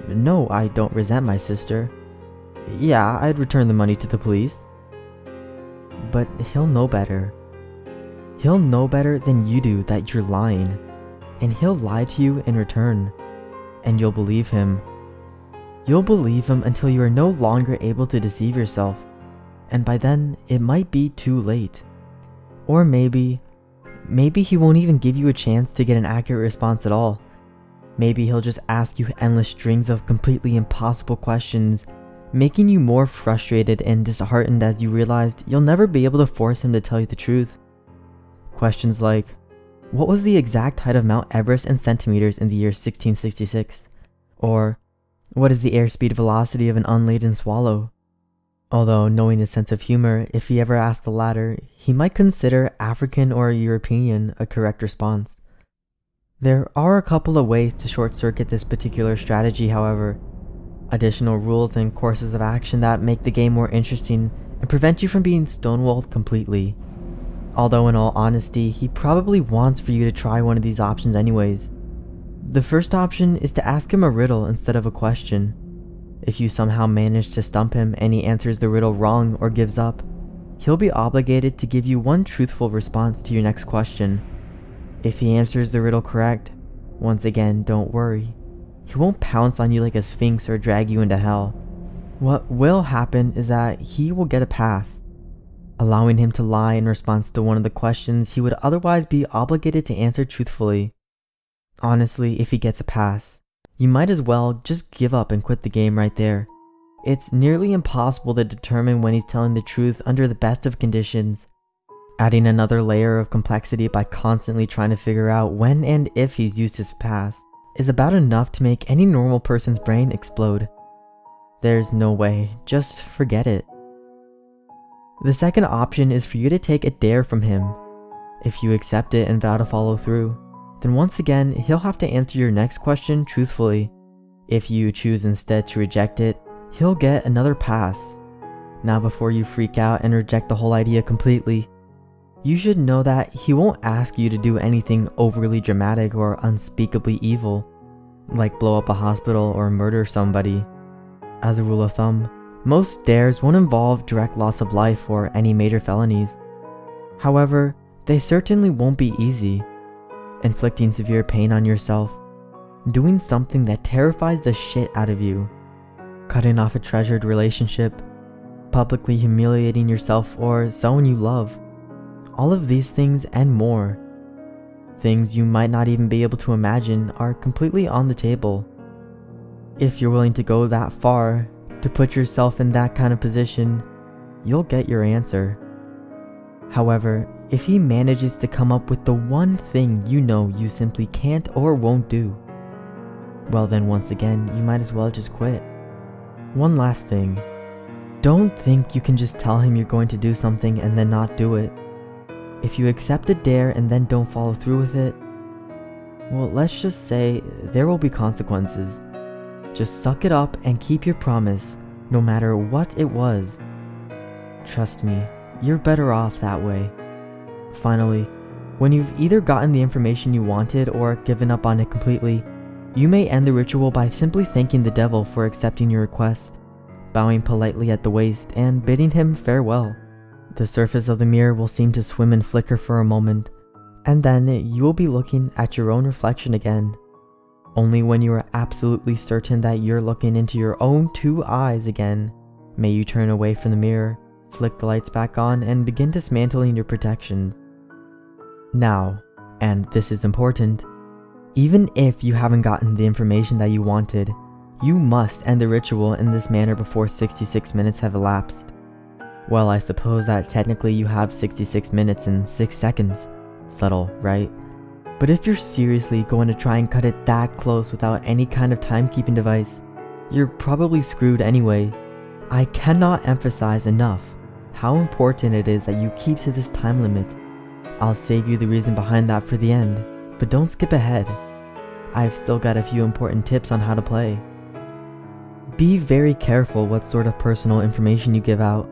No, I don't resent my sister. Yeah, I'd return the money to the police. But he'll know better. He'll know better than you do that you're lying, and he'll lie to you in return, and you'll believe him. You'll believe him until you are no longer able to deceive yourself, and by then it might be too late. Or maybe he won't even give you a chance to get an accurate response at all. Maybe he'll just ask you endless strings of completely impossible questions, making you more frustrated and disheartened as you realized you'll never be able to force him to tell you the truth. Questions like, what was the exact height of Mount Everest in centimeters in the year 1666? Or, what is the airspeed velocity of an unladen swallow? Although, knowing his sense of humor, if he ever asked the latter, he might consider African or European a correct response. There are a couple of ways to short-circuit this particular strategy, however. Additional rules and courses of action that make the game more interesting and prevent you from being stonewalled completely. Although in all honesty, he probably wants for you to try one of these options anyways. The first option is to ask him a riddle instead of a question. If you somehow manage to stump him and he answers the riddle wrong or gives up, he'll be obligated to give you one truthful response to your next question. If he answers the riddle correct, once again, don't worry. He won't pounce on you like a sphinx or drag you into hell. What will happen is that he will get a pass, allowing him to lie in response to one of the questions he would otherwise be obligated to answer truthfully. Honestly, if he gets a pass, you might as well just give up and quit the game right there. It's nearly impossible to determine when he's telling the truth under the best of conditions. Adding another layer of complexity by constantly trying to figure out when and if he's used his pass is about enough to make any normal person's brain explode. There's no way, just forget it. The second option is for you to take a dare from him. If you accept it and vow to follow through, then once again, he'll have to answer your next question truthfully. If you choose instead to reject it, he'll get another pass. Now before you freak out and reject the whole idea completely, you should know that he won't ask you to do anything overly dramatic or unspeakably evil, like blow up a hospital or murder somebody. As a rule of thumb, most dares won't involve direct loss of life or any major felonies. However, they certainly won't be easy. Inflicting severe pain on yourself, doing something that terrifies the shit out of you, cutting off a treasured relationship, publicly humiliating yourself or someone you love. All of these things and more, things you might not even be able to imagine, are completely on the table. If you're willing to go that far, to put yourself in that kind of position, you'll get your answer. However, if he manages to come up with the one thing you know you simply can't or won't do, well then once again, you might as well just quit. One last thing. Don't think you can just tell him you're going to do something and then not do it. If you accept a dare and then don't follow through with it, well, let's just say there will be consequences. Just suck it up and keep your promise, no matter what it was. Trust me, you're better off that way. Finally, when you've either gotten the information you wanted or given up on it completely, you may end the ritual by simply thanking the devil for accepting your request, bowing politely at the waist, and bidding him farewell. The surface of the mirror will seem to swim and flicker for a moment, and then you will be looking at your own reflection again. Only when you are absolutely certain that you're looking into your own two eyes again, may you turn away from the mirror, flick the lights back on, and begin dismantling your protections. Now, and this is important, even if you haven't gotten the information that you wanted, you must end the ritual in this manner before 66 minutes have elapsed. Well, I suppose that technically you have 66 minutes and 6 seconds. Subtle, right? But if you're seriously going to try and cut it that close without any kind of timekeeping device, you're probably screwed anyway. I cannot emphasize enough how important it is that you keep to this time limit. I'll save you the reason behind that for the end, but don't skip ahead. I've still got a few important tips on how to play. Be very careful what sort of personal information you give out.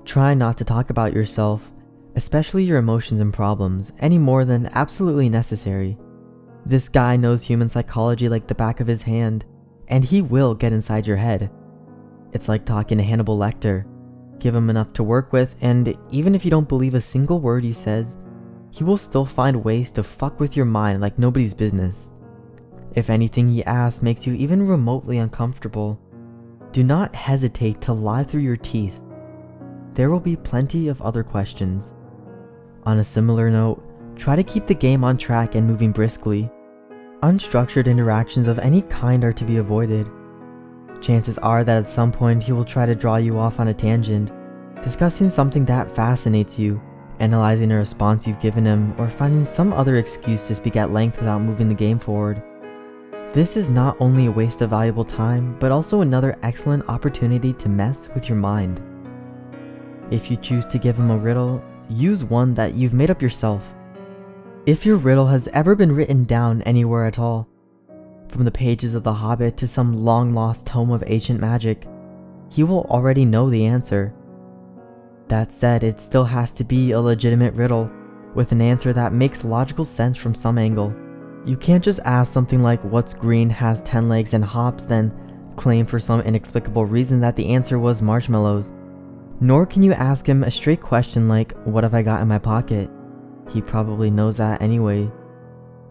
Try not to talk about yourself, especially your emotions and problems, any more than absolutely necessary. This guy knows human psychology like the back of his hand, and he will get inside your head. It's like talking to Hannibal Lecter. Give him enough to work with, and even if you don't believe a single word he says, he will still find ways to fuck with your mind like nobody's business. If anything he asks makes you even remotely uncomfortable, do not hesitate to lie through your teeth. There will be plenty of other questions. On a similar note, try to keep the game on track and moving briskly. Unstructured interactions of any kind are to be avoided. Chances are that at some point he will try to draw you off on a tangent, discussing something that fascinates you, analyzing a response you've given him, or finding some other excuse to speak at length without moving the game forward. This is not only a waste of valuable time, but also another excellent opportunity to mess with your mind. If you choose to give him a riddle, use one that you've made up yourself. If your riddle has ever been written down anywhere at all, from the pages of The Hobbit to some long-lost tome of ancient magic, he will already know the answer. That said, it still has to be a legitimate riddle, with an answer that makes logical sense from some angle. You can't just ask something like what's green, has 10 legs and hops, then claim for some inexplicable reason that the answer was marshmallows. Nor can you ask him a straight question like, what have I got in my pocket? He probably knows that anyway.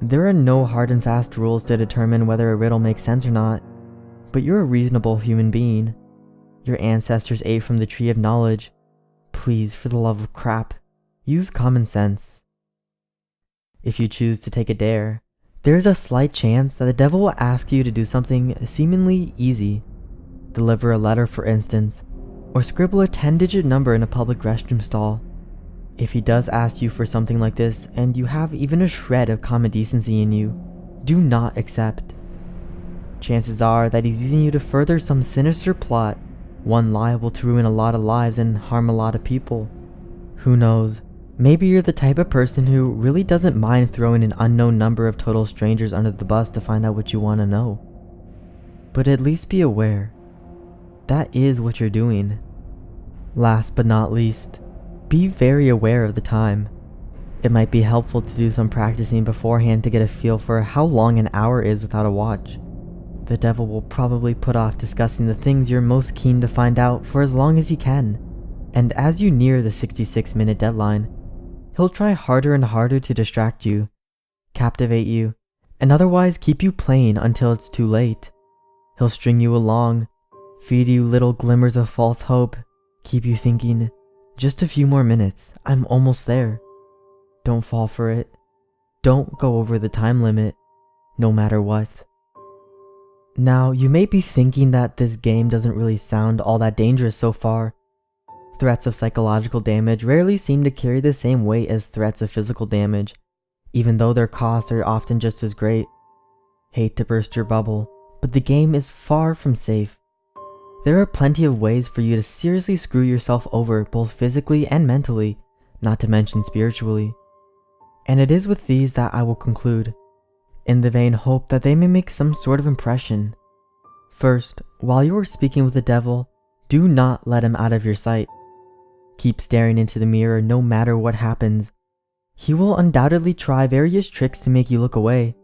There are no hard and fast rules to determine whether a riddle makes sense or not, but you're a reasonable human being. Your ancestors ate from the tree of knowledge. Please, for the love of crap, use common sense. If you choose to take a dare, there's a slight chance that the devil will ask you to do something seemingly easy. Deliver a letter, for instance, or scribble a 10-digit number in a public restroom stall. If he does ask you for something like this, and you have even a shred of common decency in you, do not accept. Chances are that he's using you to further some sinister plot, one liable to ruin a lot of lives and harm a lot of people. Who knows? Maybe you're the type of person who really doesn't mind throwing an unknown number of total strangers under the bus to find out what you want to know. But at least be aware. That is what you're doing. Last but not least, be very aware of the time. It might be helpful to do some practicing beforehand to get a feel for how long an hour is without a watch. The devil will probably put off discussing the things you're most keen to find out for as long as he can, and as you near the 66-minute deadline, he'll try harder and harder to distract you, captivate you, and otherwise keep you playing until it's too late. He'll string you along, feed you little glimmers of false hope, keep you thinking, just a few more minutes, I'm almost there. Don't fall for it. Don't go over the time limit, no matter what. Now, you may be thinking that this game doesn't really sound all that dangerous so far. Threats of psychological damage rarely seem to carry the same weight as threats of physical damage, even though their costs are often just as great. Hate to burst your bubble, but the game is far from safe. There are plenty of ways for you to seriously screw yourself over both physically and mentally, not to mention spiritually. And it is with these that I will conclude, in the vain hope that they may make some sort of impression. First, while you are speaking with the devil, do not let him out of your sight. Keep staring into the mirror no matter what happens. He will undoubtedly try various tricks to make you look away.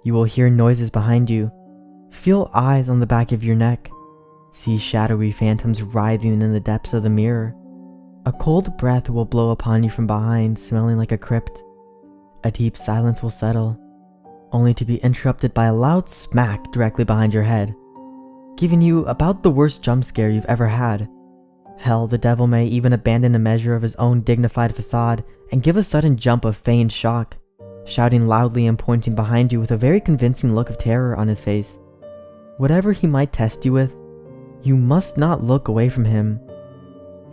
You will hear noises behind you, feel eyes on the back of your neck, see shadowy phantoms writhing in the depths of the mirror. A cold breath will blow upon you from behind, smelling like a crypt. A deep silence will settle, only to be interrupted by a loud smack directly behind your head, giving you about the worst jump scare you've ever had. Hell, the devil may even abandon a measure of his own dignified facade and give a sudden jump of feigned shock, shouting loudly and pointing behind you with a very convincing look of terror on his face. Whatever he might test you with, you must not look away from him.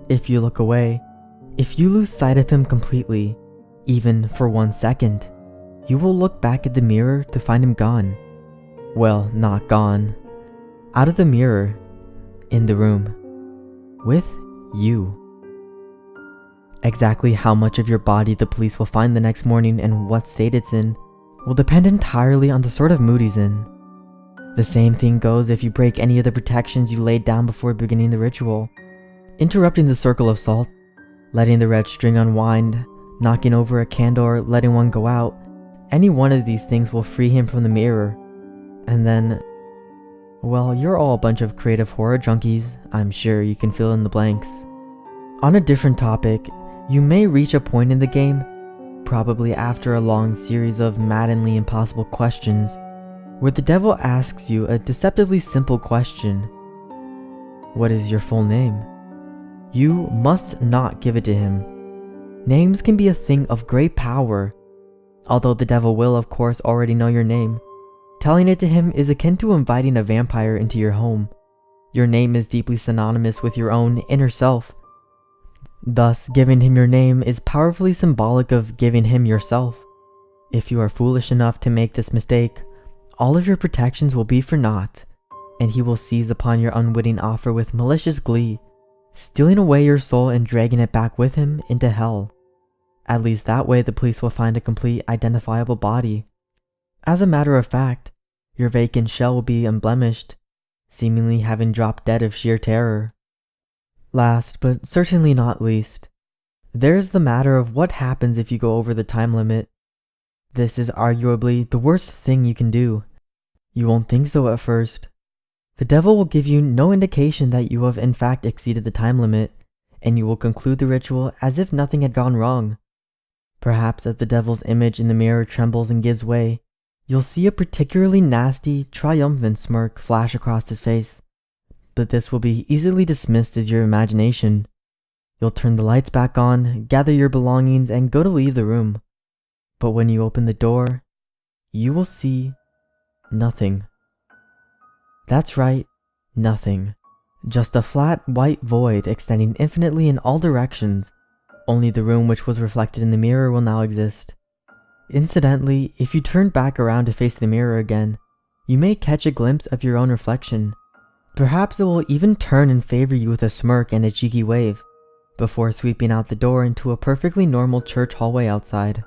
If you look away, if you lose sight of him completely, even for 1 second, you will look back at the mirror to find him gone. Well, not gone. Out of the mirror, in the room, with you. Exactly how much of your body the police will find the next morning and what state it's in will depend entirely on the sort of mood he's in. The same thing goes if you break any of the protections you laid down before beginning the ritual. Interrupting the circle of salt, letting the red string unwind, knocking over a candle or letting one go out, any one of these things will free him from the mirror. And then, well, you're all a bunch of creative horror junkies. I'm sure you can fill in the blanks. On a different topic, you may reach a point in the game, probably after a long series of maddeningly impossible questions, where the devil asks you a deceptively simple question. What is your full name? You must not give it to him. Names can be a thing of great power, although the devil will of course already know your name. Telling it to him is akin to inviting a vampire into your home. Your name is deeply synonymous with your own inner self. Thus, giving him your name is powerfully symbolic of giving him yourself. If you are foolish enough to make this mistake, all of your protections will be for naught, and he will seize upon your unwitting offer with malicious glee, stealing away your soul and dragging it back with him into hell. At least that way the police will find a complete identifiable body. As a matter of fact, your vacant shell will be unblemished, seemingly having dropped dead of sheer terror. Last, but certainly not least, there's the matter of what happens if you go over the time limit. This is arguably the worst thing you can do. You won't think so at first. The devil will give you no indication that you have in fact exceeded the time limit, and you will conclude the ritual as if nothing had gone wrong. Perhaps as the devil's image in the mirror trembles and gives way, you'll see a particularly nasty, triumphant smirk flash across his face. But this will be easily dismissed as your imagination. You'll turn the lights back on, gather your belongings, and go to leave the room. But when you open the door, you will see nothing. That's right, nothing. Just a flat white void extending infinitely in all directions. Only the room which was reflected in the mirror will now exist. Incidentally, if you turn back around to face the mirror again, you may catch a glimpse of your own reflection. Perhaps it will even turn and favor you with a smirk and a cheeky wave, before sweeping out the door into a perfectly normal church hallway outside.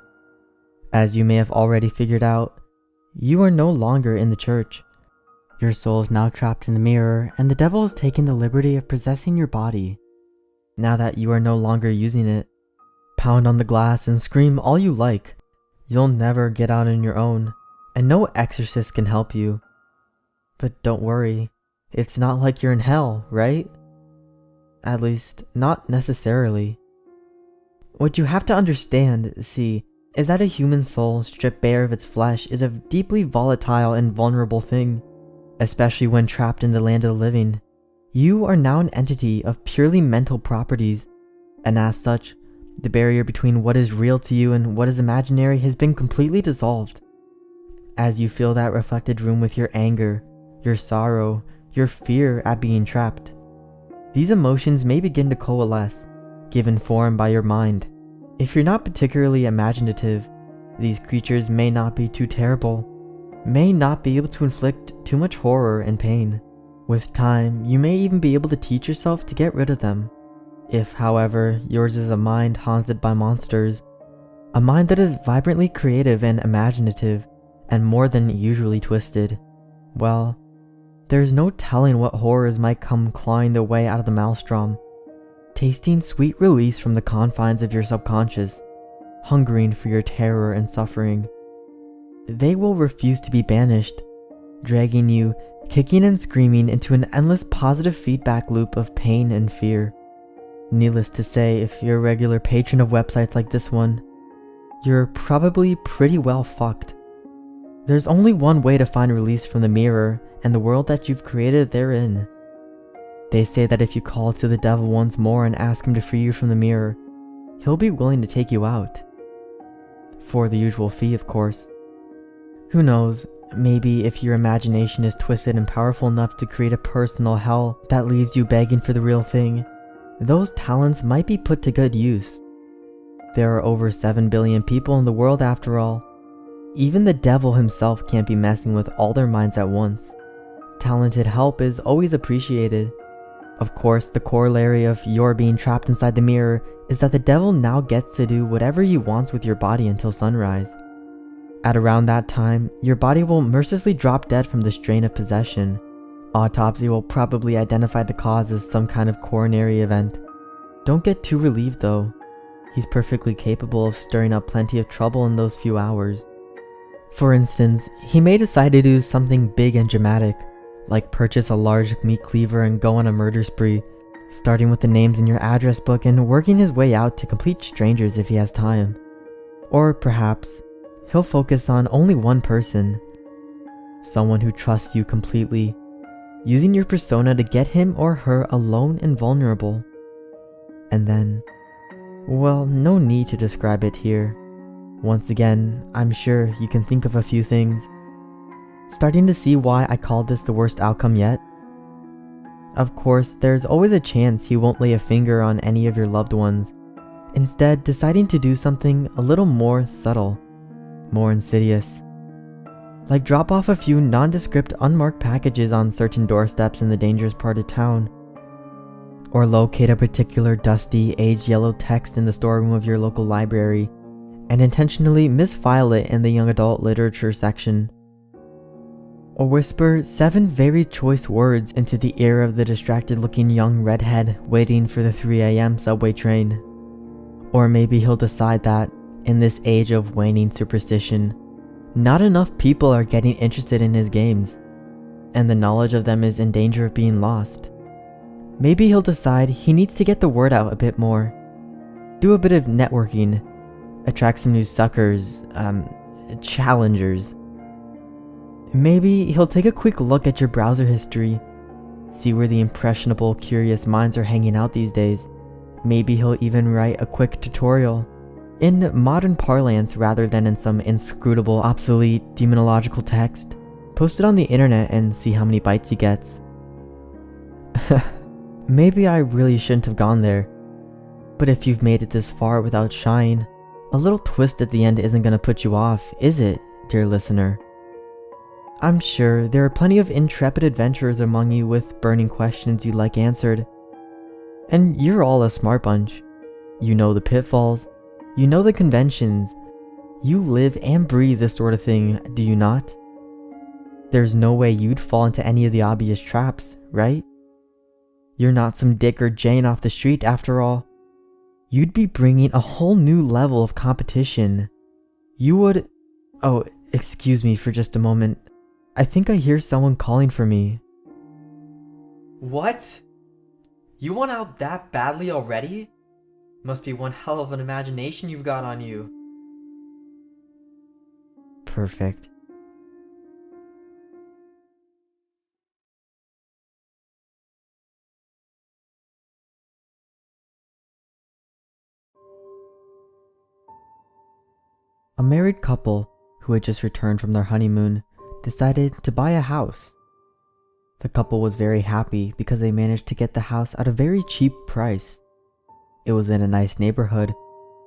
As you may have already figured out, you are no longer in the church. Your soul is now trapped in the mirror, and the devil has taken the liberty of possessing your body. Now that you are no longer using it, pound on the glass and scream all you like. You'll never get out on your own, and no exorcist can help you. But don't worry, it's not like you're in hell, right? At least, not necessarily. What you have to understand, see, is that a human soul stripped bare of its flesh is a deeply volatile and vulnerable thing, especially when trapped in the land of the living. You are now an entity of purely mental properties, and as such, the barrier between what is real to you and what is imaginary has been completely dissolved. As you fill that reflected room with your anger, your sorrow, your fear at being trapped, these emotions may begin to coalesce, given form by your mind. If you're not particularly imaginative, these creatures may not be too terrible, may not be able to inflict too much horror and pain. With time, you may even be able to teach yourself to get rid of them. If, however, yours is a mind haunted by monsters, a mind that is vibrantly creative and imaginative, and more than usually twisted, well, there's no telling what horrors might come clawing their way out of the maelstrom, tasting sweet release from the confines of your subconscious, hungering for your terror and suffering. They will refuse to be banished, dragging you, kicking and screaming into an endless positive feedback loop of pain and fear. Needless to say, if you're a regular patron of websites like this one, you're probably pretty well fucked. There's only one way to find release from the mirror and the world that you've created therein. They say that if you call to the devil once more and ask him to free you from the mirror, he'll be willing to take you out. For the usual fee, of course. Who knows, maybe if your imagination is twisted and powerful enough to create a personal hell that leaves you begging for the real thing, those talents might be put to good use. There are over 7 billion people in the world after all. Even the devil himself can't be messing with all their minds at once. Talented help is always appreciated. Of course, the corollary of your being trapped inside the mirror is that the devil now gets to do whatever he wants with your body until sunrise. At around that time, your body will mercilessly drop dead from the strain of possession. Autopsy will probably identify the cause as some kind of coronary event. Don't get too relieved though. He's perfectly capable of stirring up plenty of trouble in those few hours. For instance, he may decide to do something big and dramatic, like purchase a large meat cleaver and go on a murder spree, starting with the names in your address book and working his way out to complete strangers if he has time. Or perhaps, he'll focus on only one person, someone who trusts you completely, using your persona to get him or her alone and vulnerable. And then, well, no need to describe it here. Once again, I'm sure you can think of a few things. Starting to see why I called this the worst outcome yet? Of course, there's always a chance he won't lay a finger on any of your loved ones, instead deciding to do something a little more subtle, more insidious. Like drop off a few nondescript unmarked packages on certain doorsteps in the dangerous part of town, or locate a particular dusty, aged yellow text in the storeroom of your local library and intentionally misfile it in the young adult literature section. Or whisper 7 very choice words into the ear of the distracted-looking young redhead waiting for the 3 a.m. subway train. Or maybe he'll decide that, in this age of waning superstition, not enough people are getting interested in his games, and the knowledge of them is in danger of being lost. Maybe he'll decide he needs to get the word out a bit more, do a bit of networking, attract some new suckers, challengers. Maybe he'll take a quick look at your browser history, see where the impressionable, curious minds are hanging out these days. Maybe he'll even write a quick tutorial, in modern parlance rather than in some inscrutable, obsolete, demonological text. Post it on the internet and see how many bites he gets. Maybe I really shouldn't have gone there, but if you've made it this far without shying, a little twist at the end isn't going to put you off, is it, dear listener? I'm sure there are plenty of intrepid adventurers among you with burning questions you'd like answered. And you're all a smart bunch. You know the pitfalls, you know the conventions, you live and breathe this sort of thing, do you not? There's no way you'd fall into any of the obvious traps, right? You're not some Dick or Jane off the street after all. You'd be bringing a whole new level of competition. You would... Oh, excuse me for just a moment. I think I hear someone calling for me. What? You want out that badly already? Must be one hell of an imagination you've got on you. Perfect. A married couple who had just returned from their honeymoon decided to buy a house. The couple was very happy because they managed to get the house at a very cheap price. It was in a nice neighborhood,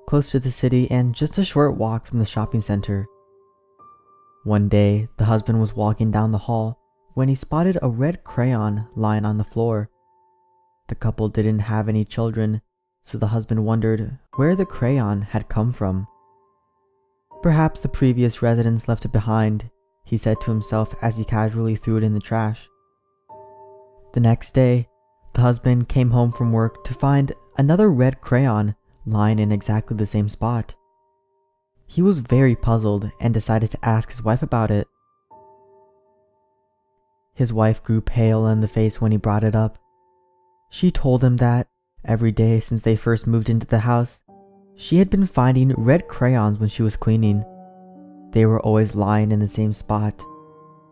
close to the city and just a short walk from the shopping center. One day, the husband was walking down the hall when he spotted a red crayon lying on the floor. The couple didn't have any children, so the husband wondered where the crayon had come from. Perhaps the previous residents left it behind, he said to himself as he casually threw it in the trash. The next day, the husband came home from work to find another red crayon lying in exactly the same spot. He was very puzzled and decided to ask his wife about it. His wife grew pale in the face when he brought it up. She told him that every day since they first moved into the house, she had been finding red crayons when she was cleaning. They were always lying in the same spot,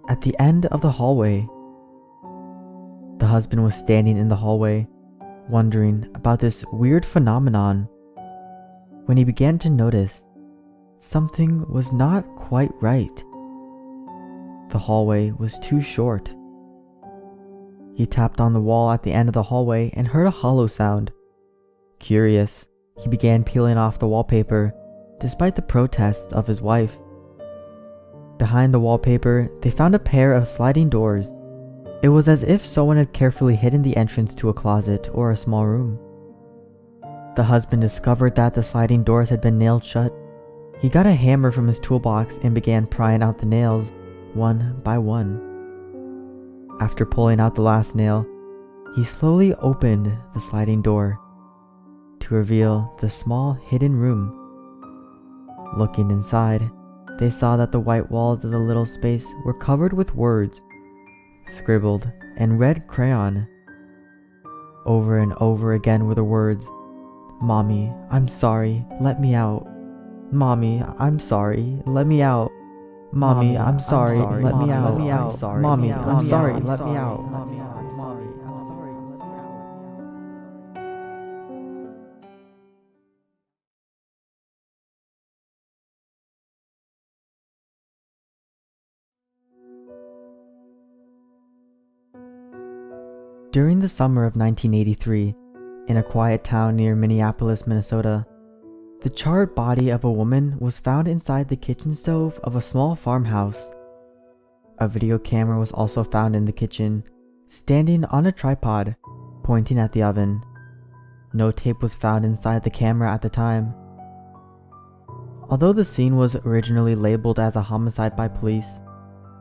at the end of the hallway. The husband was standing in the hallway, wondering about this weird phenomenon, when he began to notice something was not quite right. The hallway was too short. He tapped on the wall at the end of the hallway and heard a hollow sound. Curious, he began peeling off the wallpaper, despite the protests of his wife. Behind the wallpaper, they found a pair of sliding doors. It was as if someone had carefully hidden the entrance to a closet or a small room. The husband discovered that the sliding doors had been nailed shut. He got a hammer from his toolbox and began prying out the nails, one by one. After pulling out the last nail, he slowly opened the sliding door to reveal the small hidden room. Looking inside, they saw that the white walls of the little space were covered with words, scribbled in red crayon. Over and over again were the words, "Mommy, I'm sorry, let me out. Mommy, I'm sorry, let me out. Mommy, I'm sorry, let me out. Mommy, I'm sorry, let me out." During the summer of 1983, in a quiet town near Minneapolis, Minnesota, the charred body of a woman was found inside the kitchen stove of a small farmhouse. A video camera was also found in the kitchen, standing on a tripod, pointing at the oven. No tape was found inside the camera at the time. Although the scene was originally labeled as a homicide by police,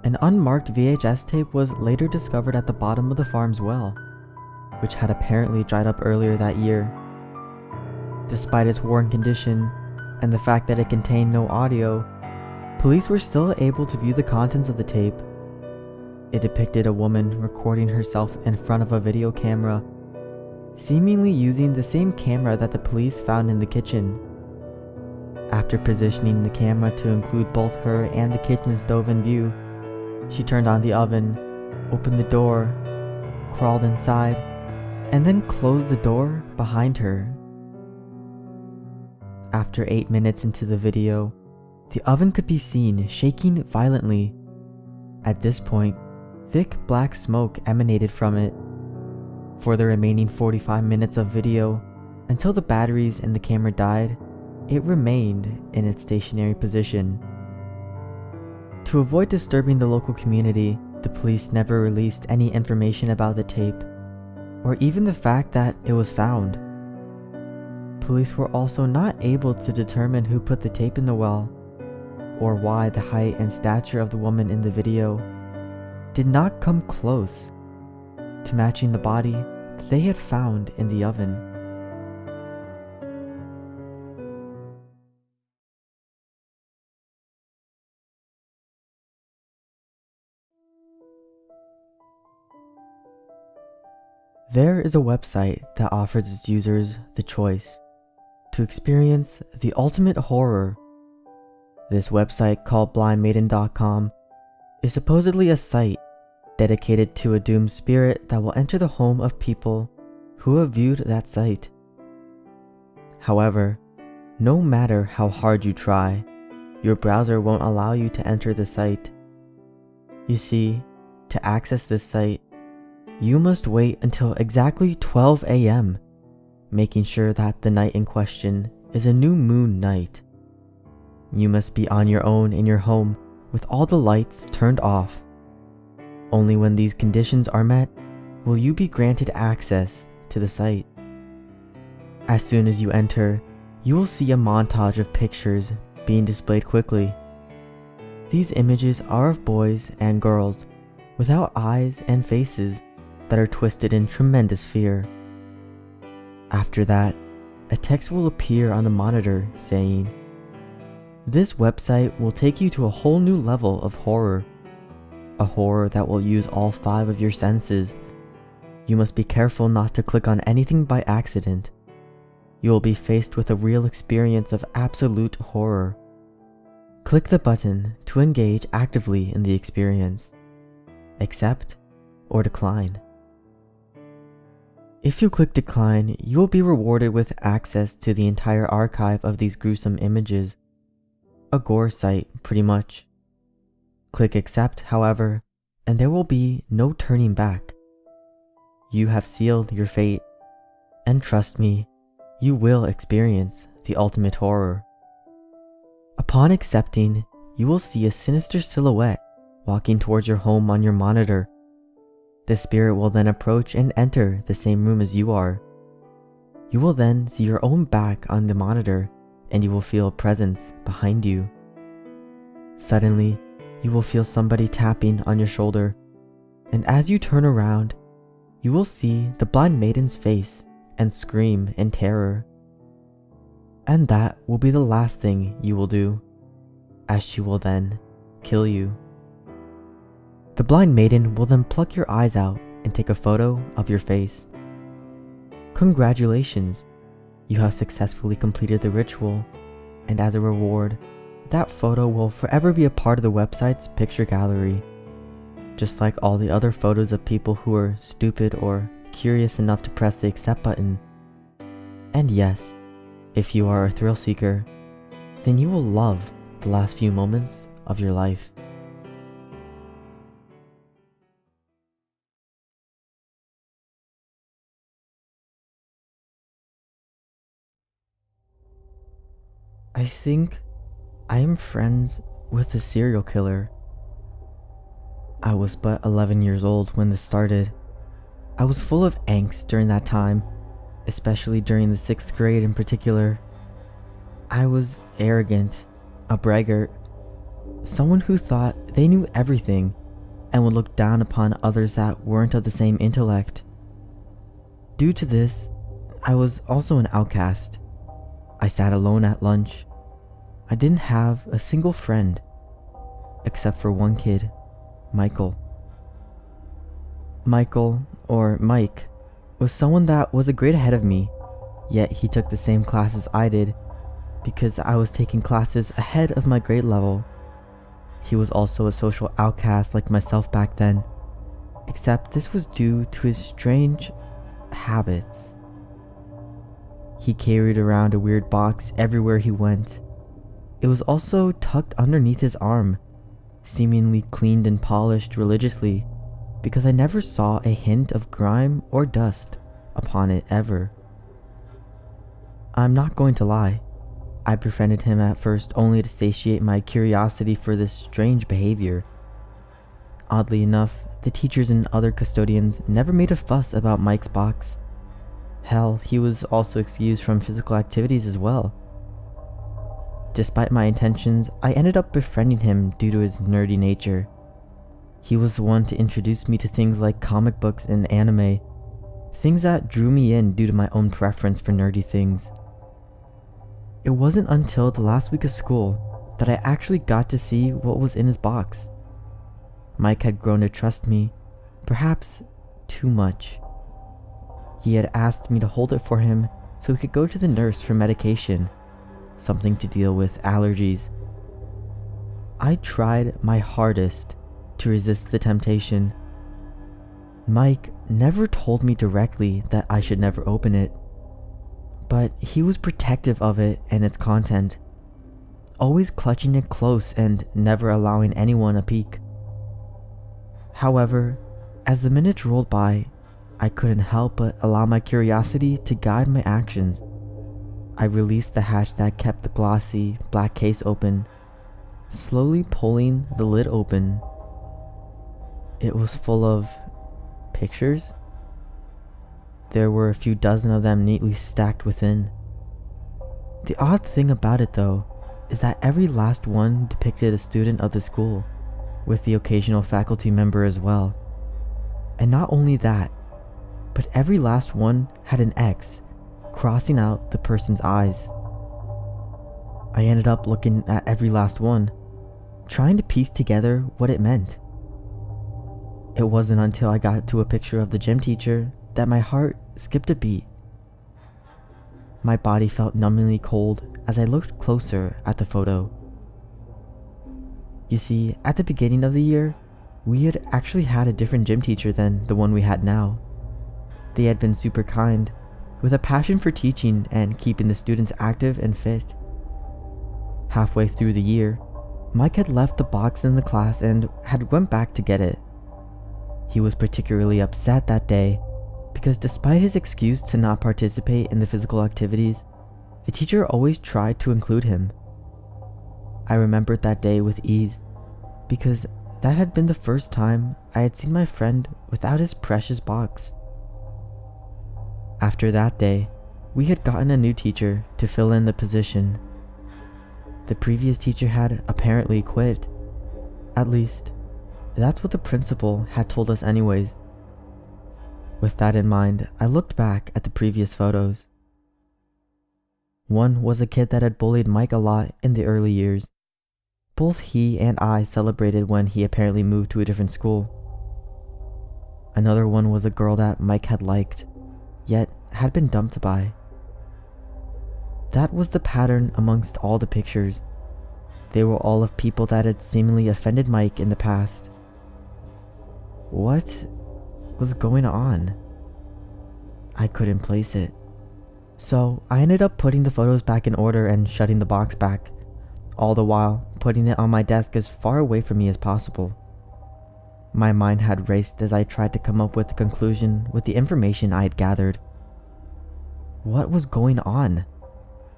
an unmarked VHS tape was later discovered at the bottom of the farm's well, which had apparently dried up earlier that year. Despite its worn condition and the fact that it contained no audio, police were still able to view the contents of the tape. It depicted a woman recording herself in front of a video camera, seemingly using the same camera that the police found in the kitchen. After positioning the camera to include both her and the kitchen stove in view, she turned on the oven, opened the door, crawled inside, and then closed the door behind her. After 8 minutes into the video, the oven could be seen shaking violently. At this point, thick black smoke emanated from it. For the remaining 45 minutes of video, until the batteries in the camera died, it remained in its stationary position. To avoid disturbing the local community, the police never released any information about the tape, or even the fact that it was found. Police were also not able to determine who put the tape in the well, or why the height and stature of the woman in the video did not come close to matching the body that they had found in the oven. There is a website that offers its users the choice to experience the ultimate horror. This website, called blindmaiden.com, is supposedly a site dedicated to a doomed spirit that will enter the home of people who have viewed that site. However, no matter how hard you try, your browser won't allow you to enter the site. You see, to access this site, you must wait until exactly 12 a.m., making sure that the night in question is a new moon night. You must be on your own in your home with all the lights turned off. Only when these conditions are met will you be granted access to the site. As soon as you enter, you will see a montage of pictures being displayed quickly. These images are of boys and girls without eyes and faces that are twisted in tremendous fear. After that, a text will appear on the monitor saying, "This website will take you to a whole new level of horror, a horror that will use all 5 of your senses. You must be careful not to click on anything by accident. You will be faced with a real experience of absolute horror. Click the button to engage actively in the experience. Accept or decline." If you click decline, you will be rewarded with access to the entire archive of these gruesome images. A gore site, pretty much. Click accept, however, and there will be no turning back. You have sealed your fate, and trust me, you will experience the ultimate horror. Upon accepting, you will see a sinister silhouette walking towards your home on your monitor. The spirit will then approach and enter the same room as you are. You will then see your own back on the monitor and you will feel a presence behind you. Suddenly, you will feel somebody tapping on your shoulder, and as you turn around, you will see the blind maiden's face and scream in terror. And that will be the last thing you will do, as she will then kill you. The blind maiden will then pluck your eyes out and take a photo of your face. Congratulations, you have successfully completed the ritual, and as a reward, that photo will forever be a part of the website's picture gallery, just like all the other photos of people who are stupid or curious enough to press the accept button. And yes, if you are a thrill seeker, then you will love the last few moments of your life. I think I am friends with a serial killer. I was but 11 years old when this started. I was full of angst during that time, especially during the 6th grade in particular. I was arrogant, a braggart, someone who thought they knew everything and would look down upon others that weren't of the same intellect. Due to this, I was also an outcast. I sat alone at lunch. I didn't have a single friend, except for one kid, Michael. Michael, or Mike, was someone that was a grade ahead of me, yet he took the same classes I did because I was taking classes ahead of my grade level. He was also a social outcast like myself back then, except this was due to his strange habits. He carried around a weird box everywhere he went. It was also tucked underneath his arm, seemingly cleaned and polished religiously, because I never saw a hint of grime or dust upon it ever. I'm not going to lie, I befriended him at first only to satiate my curiosity for this strange behavior. Oddly enough, the teachers and other custodians never made a fuss about Mike's box. Hell, he was also excused from physical activities as well. Despite my intentions, I ended up befriending him due to his nerdy nature. He was the one to introduce me to things like comic books and anime, things that drew me in due to my own preference for nerdy things. It wasn't until the last week of school that I actually got to see what was in his box. Mike had grown to trust me, perhaps too much. He had asked me to hold it for him so he could go to the nurse for medication, something to deal with allergies. I tried my hardest to resist the temptation. Mike never told me directly that I should never open it, but he was protective of it and its content, always clutching it close and never allowing anyone a peek. However, as the minutes rolled by, I couldn't help but allow my curiosity to guide my actions. I released the hatch that kept the glossy, black case open, slowly pulling the lid open. It was full of pictures. There were a few dozen of them neatly stacked within. The odd thing about it though, is that every last one depicted a student of the school, with the occasional faculty member as well. And not only that, but every last one had an X crossing out the person's eyes. I ended up looking at every last one, trying to piece together what it meant. It wasn't until I got to a picture of the gym teacher that my heart skipped a beat. My body felt numbingly cold as I looked closer at the photo. You see, at the beginning of the year, we had actually had a different gym teacher than the one we had now. They had been super kind, with a passion for teaching and keeping the students active and fit. Halfway through the year, Mike had left the box in the class and had went back to get it. He was particularly upset that day because despite his excuse to not participate in the physical activities, the teacher always tried to include him. I remembered that day with ease because that had been the first time I had seen my friend without his precious box. After that day, we had gotten a new teacher to fill in the position. The previous teacher had apparently quit. At least, that's what the principal had told us anyways. With that in mind, I looked back at the previous photos. One was a kid that had bullied Mike a lot in the early years. Both he and I celebrated when he apparently moved to a different school. Another one was a girl that Mike had liked, yet had been dumped by. That was the pattern amongst all the pictures. They were all of people that had seemingly offended Mike in the past. What was going on? I couldn't place it. So I ended up putting the photos back in order and shutting the box back, all the while putting it on my desk as far away from me as possible. My mind had raced as I tried to come up with a conclusion with the information I had gathered. What was going on?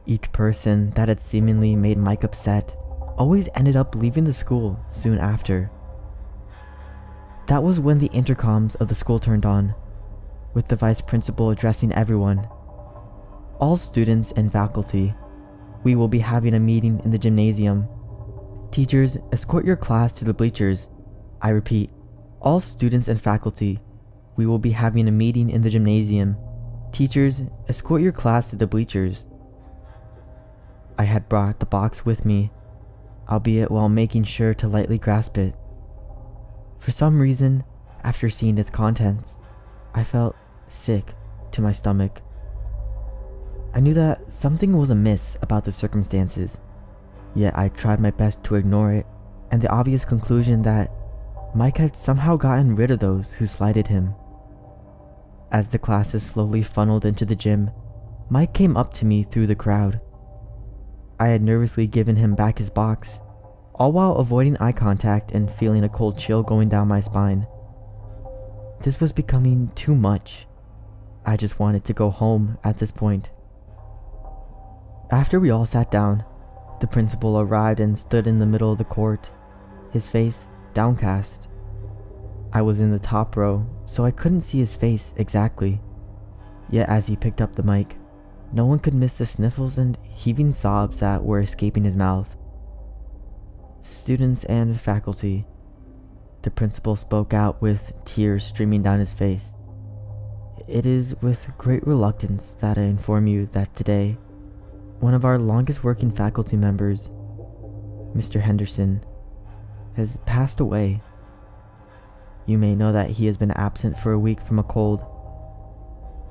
Each person that had seemingly made Mike upset always ended up leaving the school soon after. That was when the intercoms of the school turned on, with the vice principal addressing everyone. All students and faculty, we will be having a meeting in the gymnasium. Teachers, escort your class to the bleachers. I repeat, all students and faculty, we will be having a meeting in the gymnasium. Teachers, escort your class to the bleachers. I had brought the box with me, albeit while making sure to lightly grasp it. For some reason, after seeing its contents, I felt sick to my stomach. I knew that something was amiss about the circumstances, yet I tried my best to ignore it and the obvious conclusion that Mike had somehow gotten rid of those who slighted him. As the classes slowly funneled into the gym, Mike came up to me through the crowd. I had nervously given him back his box, all while avoiding eye contact and feeling a cold chill going down my spine. This was becoming too much. I just wanted to go home at this point. After we all sat down, the principal arrived and stood in the middle of the court, his face downcast. I was in the top row, so I couldn't see his face exactly. Yet as he picked up the mic, no one could miss the sniffles and heaving sobs that were escaping his mouth. Students and faculty, the principal spoke out with tears streaming down his face. It is with great reluctance that I inform you that today, one of our longest working faculty members, Mr. Henderson, has passed away. You may know that he has been absent for a week from a cold.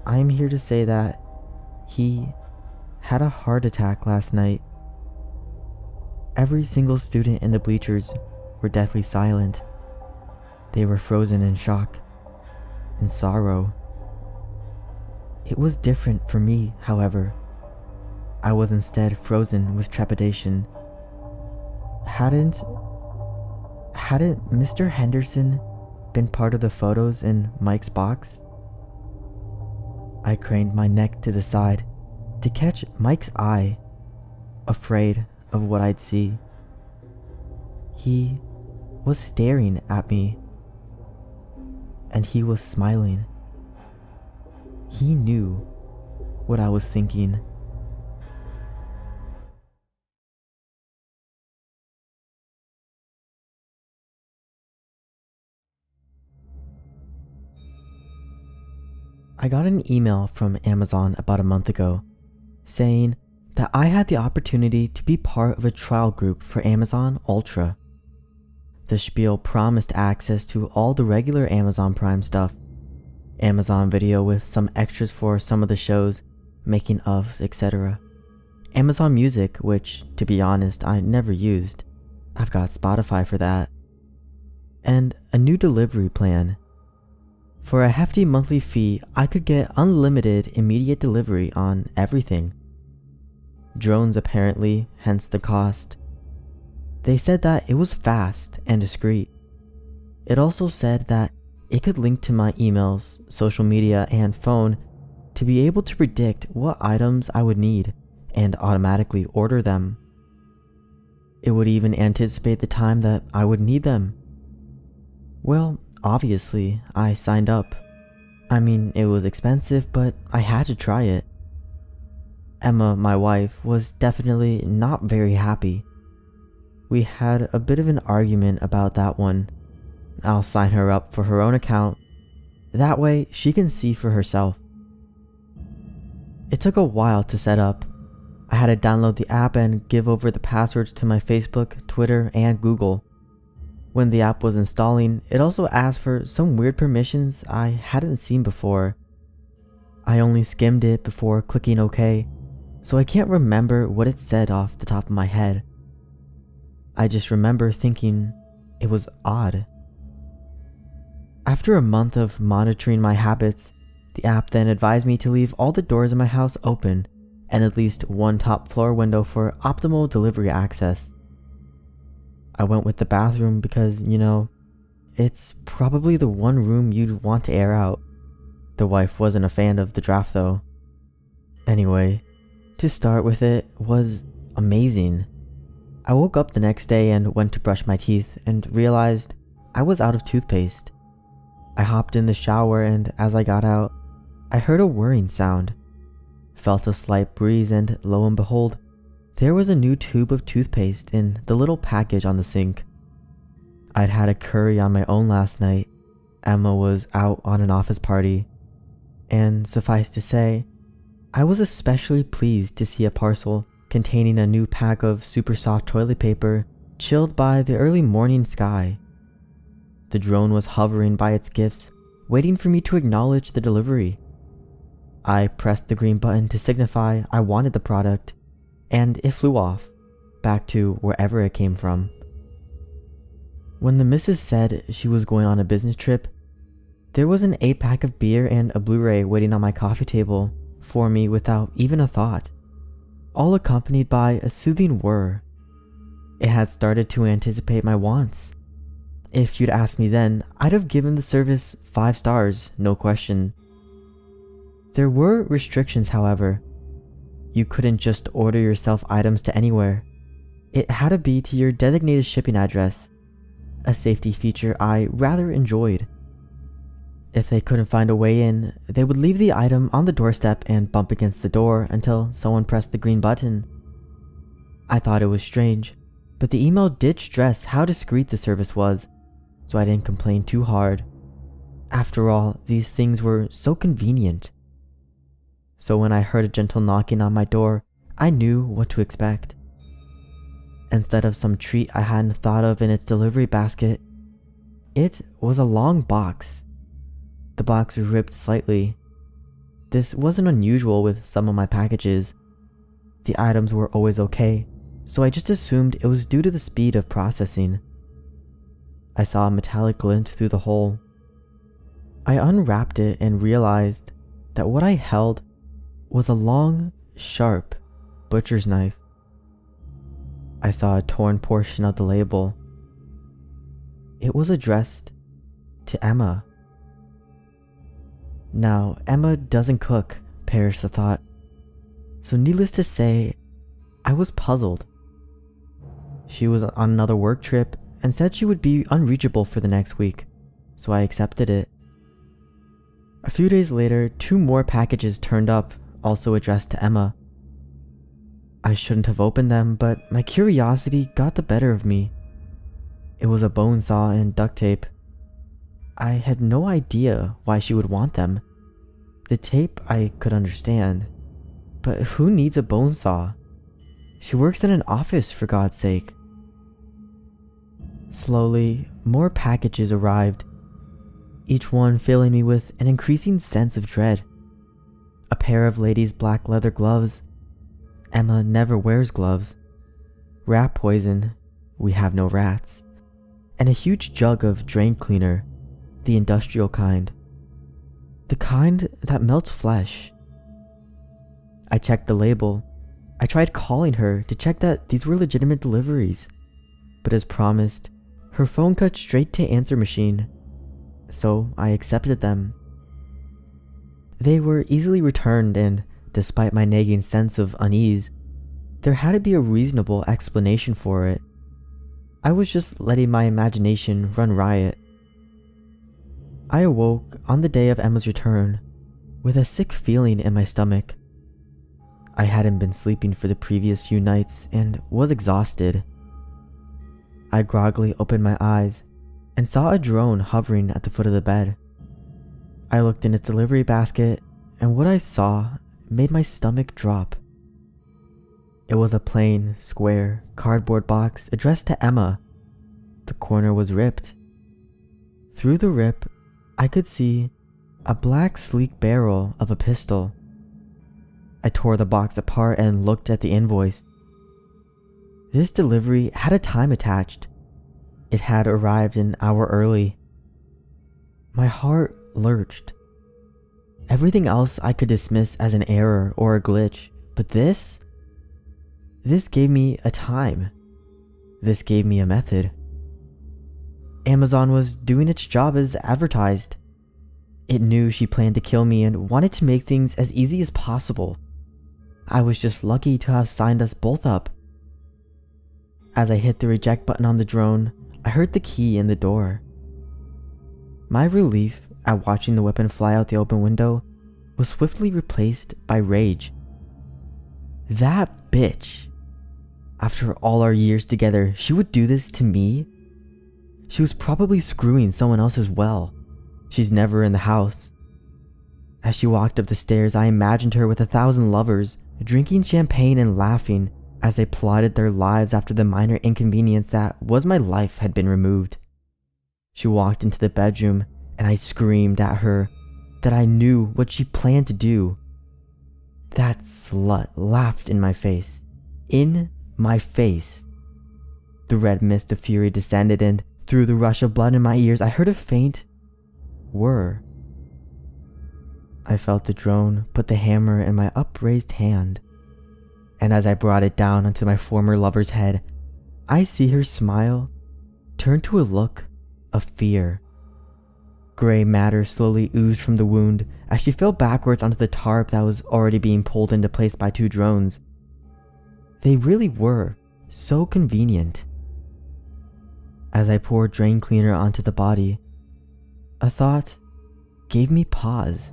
I am here to say that he had a heart attack last night. Every single student in the bleachers were deathly silent. They were frozen in shock and sorrow. It was different for me, however. I was instead frozen with trepidation. Hadn't Mr. Henderson been part of the photos in Mike's box? I craned my neck to the side to catch Mike's eye, afraid of what I'd see. He was staring at me, and he was smiling. He knew what I was thinking. I got an email from Amazon about a month ago saying that I had the opportunity to be part of a trial group for Amazon Ultra. The spiel promised access to all the regular Amazon Prime stuff, Amazon Video with some extras for some of the shows, making ofs, etc. Amazon Music, which, to be honest, I never used. I've got Spotify for that. And a new delivery plan. For a hefty monthly fee, I could get unlimited immediate delivery on everything. Drones apparently, hence the cost. They said that it was fast and discreet. It also said that it could link to my emails, social media, and phone to be able to predict what items I would need and automatically order them. It would even anticipate the time that I would need them. Well, obviously, I signed up. I mean, it was expensive, but I had to try it. Emma, my wife, was definitely not very happy. We had a bit of an argument about that one. I'll sign her up for her own account. That way, she can see for herself. It took a while to set up. I had to download the app and give over the passwords to my Facebook, Twitter, and Google. When the app was installing, it also asked for some weird permissions I hadn't seen before. I only skimmed it before clicking OK, so I can't remember what it said off the top of my head. I just remember thinking it was odd. After a month of monitoring my habits, the app then advised me to leave all the doors in my house open and at least one top floor window for optimal delivery access. I went with the bathroom because, it's probably the one room you'd want to air out. The wife wasn't a fan of the draft though. Anyway, to start with, it was amazing. I woke up the next day and went to brush my teeth and realized I was out of toothpaste. I hopped in the shower and as I got out, I heard a whirring sound. Felt a slight breeze and lo and behold, there was a new tube of toothpaste in the little package on the sink. I'd had a curry on my own last night. Emma was out on an office party. And suffice to say, I was especially pleased to see a parcel containing a new pack of super soft toilet paper chilled by the early morning sky. The drone was hovering by its gifts, waiting for me to acknowledge the delivery. I pressed the green button to signify I wanted the product, and it flew off, back to wherever it came from. When the missus said she was going on a business trip, there was an 8-pack of beer and a Blu-ray waiting on my coffee table for me without even a thought, all accompanied by a soothing whir. It had started to anticipate my wants. If you'd asked me then, I'd have given the service 5 stars, no question. There were restrictions, however. You couldn't just order yourself items to anywhere. It had to be to your designated shipping address, a safety feature I rather enjoyed. If they couldn't find a way in, they would leave the item on the doorstep and bump against the door until someone pressed the green button. I thought it was strange, but the email did stress how discreet the service was, so I didn't complain too hard. After all, these things were so convenient. So when I heard a gentle knocking on my door, I knew what to expect. Instead of some treat I hadn't thought of in its delivery basket, it was a long box. The box was ripped slightly. This wasn't unusual with some of my packages. The items were always okay, so I just assumed it was due to the speed of processing. I saw a metallic glint through the hole. I unwrapped it and realized that what I held was a long, sharp butcher's knife. I saw a torn portion of the label. It was addressed to Emma. Now, Emma doesn't cook, perished the thought. So needless to say, I was puzzled. She was on another work trip and said she would be unreachable for the next week, so I accepted it. A few days later, 2 more packages turned up, also addressed to Emma. I shouldn't have opened them, but my curiosity got the better of me. It was a bone saw and duct tape. I had no idea why she would want them. The tape I could understand, but who needs a bone saw? She works in an office, for God's sake. Slowly, more packages arrived, each one filling me with an increasing sense of dread. A pair of ladies' black leather gloves. Emma never wears gloves. Rat poison. We have no rats. And a huge jug of drain cleaner, the industrial kind. The kind that melts flesh. I checked the label. I tried calling her to check that these were legitimate deliveries, but as promised, her phone cut straight to answer machine, so I accepted them. They were easily returned and, despite my nagging sense of unease, there had to be a reasonable explanation for it. I was just letting my imagination run riot. I awoke on the day of Emma's return with a sick feeling in my stomach. I hadn't been sleeping for the previous few nights and was exhausted. I groggily opened my eyes and saw a drone hovering at the foot of the bed. I looked in its delivery basket, and what I saw made my stomach drop. It was a plain, square, cardboard box addressed to Emma. The corner was ripped. Through the rip, I could see a black, sleek barrel of a pistol. I tore the box apart and looked at the invoice. This delivery had a time attached. It had arrived an hour early. My heart lurched. Everything else I could dismiss as an error or a glitch, but this gave me a time. This gave me a method. Amazon was doing its job as advertised. It knew she planned to kill me and wanted to make things as easy as possible. I was just lucky to have signed us both up. As I hit the reject button on the drone, I heard the key in the door. My relief at watching the weapon fly out the open window was swiftly replaced by rage. That bitch! After all our years together, she would do this to me? She was probably screwing someone else as well. She's never in the house. As she walked up the stairs, I imagined her with 1,000 lovers, drinking champagne and laughing as they plotted their lives after the minor inconvenience that was my life had been removed. She walked into the bedroom, and I screamed at her that I knew what she planned to do. That slut laughed in my face. In my face. The red mist of fury descended, and through the rush of blood in my ears, I heard a faint whir. I felt the drone put the hammer in my upraised hand, and as I brought it down onto my former lover's head, I see her smile turn to a look of fear. Gray matter slowly oozed from the wound as she fell backwards onto the tarp that was already being pulled into place by 2 drones. They really were so convenient. As I poured drain cleaner onto the body, a thought gave me pause.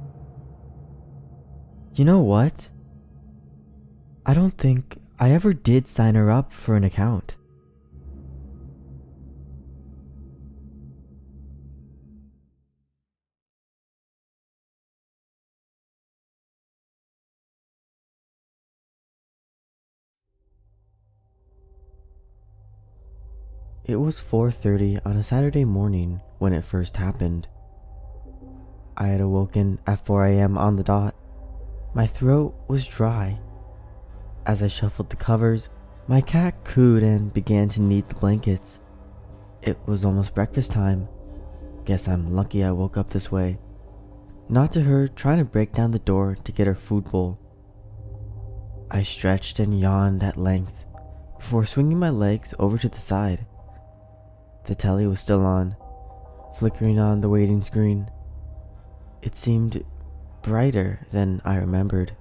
You know what? I don't think I ever did sign her up for an account. It was 4:30 on a Saturday morning when it first happened. I had awoken at 4 a.m. on the dot. My throat was dry. As I shuffled the covers, my cat cooed and began to knead the blankets. It was almost breakfast time. Guess I'm lucky I woke up this way. Not to her trying to break down the door to get her food bowl. I stretched and yawned at length before swinging my legs over to the side. The telly was still on, flickering on the waiting screen. It seemed brighter than I remembered.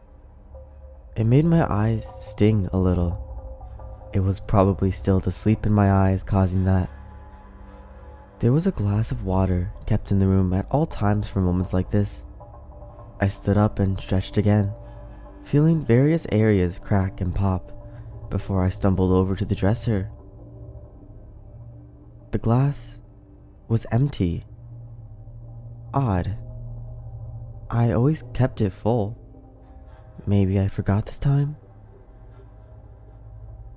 It made my eyes sting a little. It was probably still the sleep in my eyes causing that. There was a glass of water kept in the room at all times for moments like this. I stood up and stretched again, feeling various areas crack and pop before I stumbled over to the dresser. The glass was empty. Odd. I always kept it full. Maybe I forgot this time?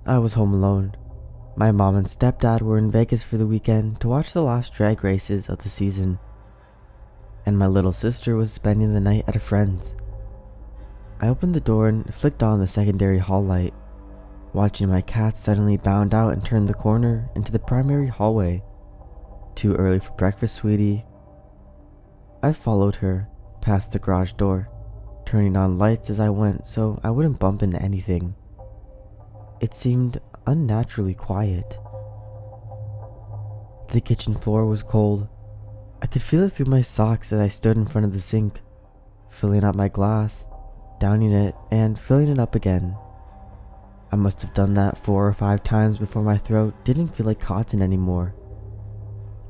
I was home alone. My mom and stepdad were in Vegas for the weekend to watch the last drag races of the season, and my little sister was spending the night at a friend's. I opened the door and flicked on the secondary hall light, watching my cat suddenly bound out and turn the corner into the primary hallway. Too early for breakfast, sweetie. I followed her past the garage door, turning on lights as I went so I wouldn't bump into anything. It seemed unnaturally quiet. The kitchen floor was cold. I could feel it through my socks as I stood in front of the sink, filling up my glass, downing it, and filling it up again. I must have done that 4 or 5 times before my throat didn't feel like cotton anymore.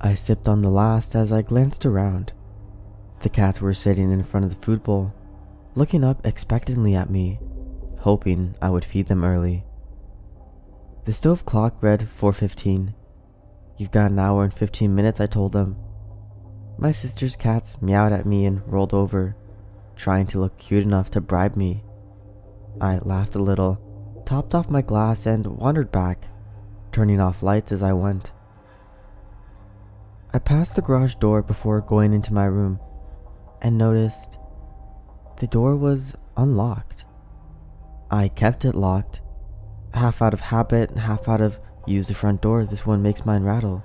I sipped on the last as I glanced around. The cats were sitting in front of the food bowl, looking up expectantly at me, hoping I would feed them early. The stove clock read 4:15. "You've got an hour and 15 minutes," I told them. My sister's cats meowed at me and rolled over, trying to look cute enough to bribe me. I laughed a little, topped off my glass, and wandered back, turning off lights as I went. I passed the garage door before going into my room and noticed the door was unlocked. I kept it locked, half out of habit and half out of use the front door, this one makes mine rattle.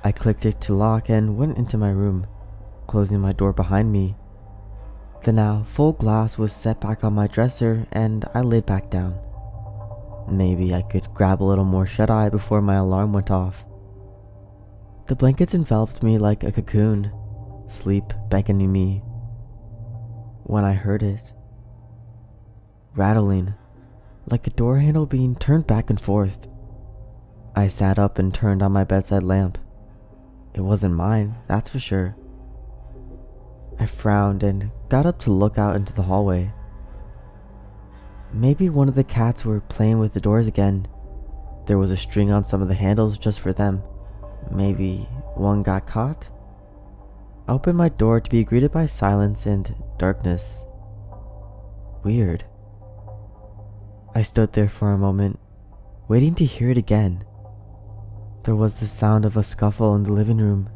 I clicked it to lock and went into my room, closing my door behind me. The now full glass was set back on my dresser and I laid back down. Maybe I could grab a little more shut-eye before my alarm went off. The blankets enveloped me like a cocoon, sleep beckoning me. When I heard it, rattling, like a door handle being turned back and forth, I sat up and turned on my bedside lamp. It wasn't mine, that's for sure. I frowned and got up to look out into the hallway. Maybe one of the cats were playing with the doors again. There was a string on some of the handles just for them. Maybe one got caught? I opened my door to be greeted by silence and darkness. Weird. I stood there for a moment, waiting to hear it again. There was the sound of a scuffle in the living room.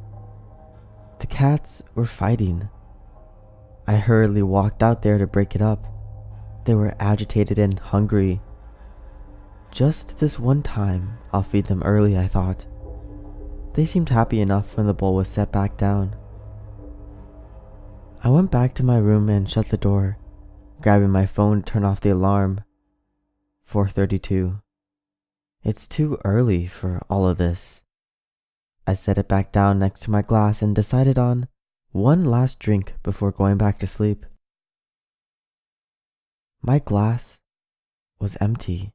The cats were fighting. I hurriedly walked out there to break it up. They were agitated and hungry. Just this one time, I'll feed them early, I thought. They seemed happy enough when the bowl was set back down. I went back to my room and shut the door, grabbing my phone to turn off the alarm. 4:32. It's too early for all of this. I set it back down next to my glass and decided on one last drink before going back to sleep. My glass was empty.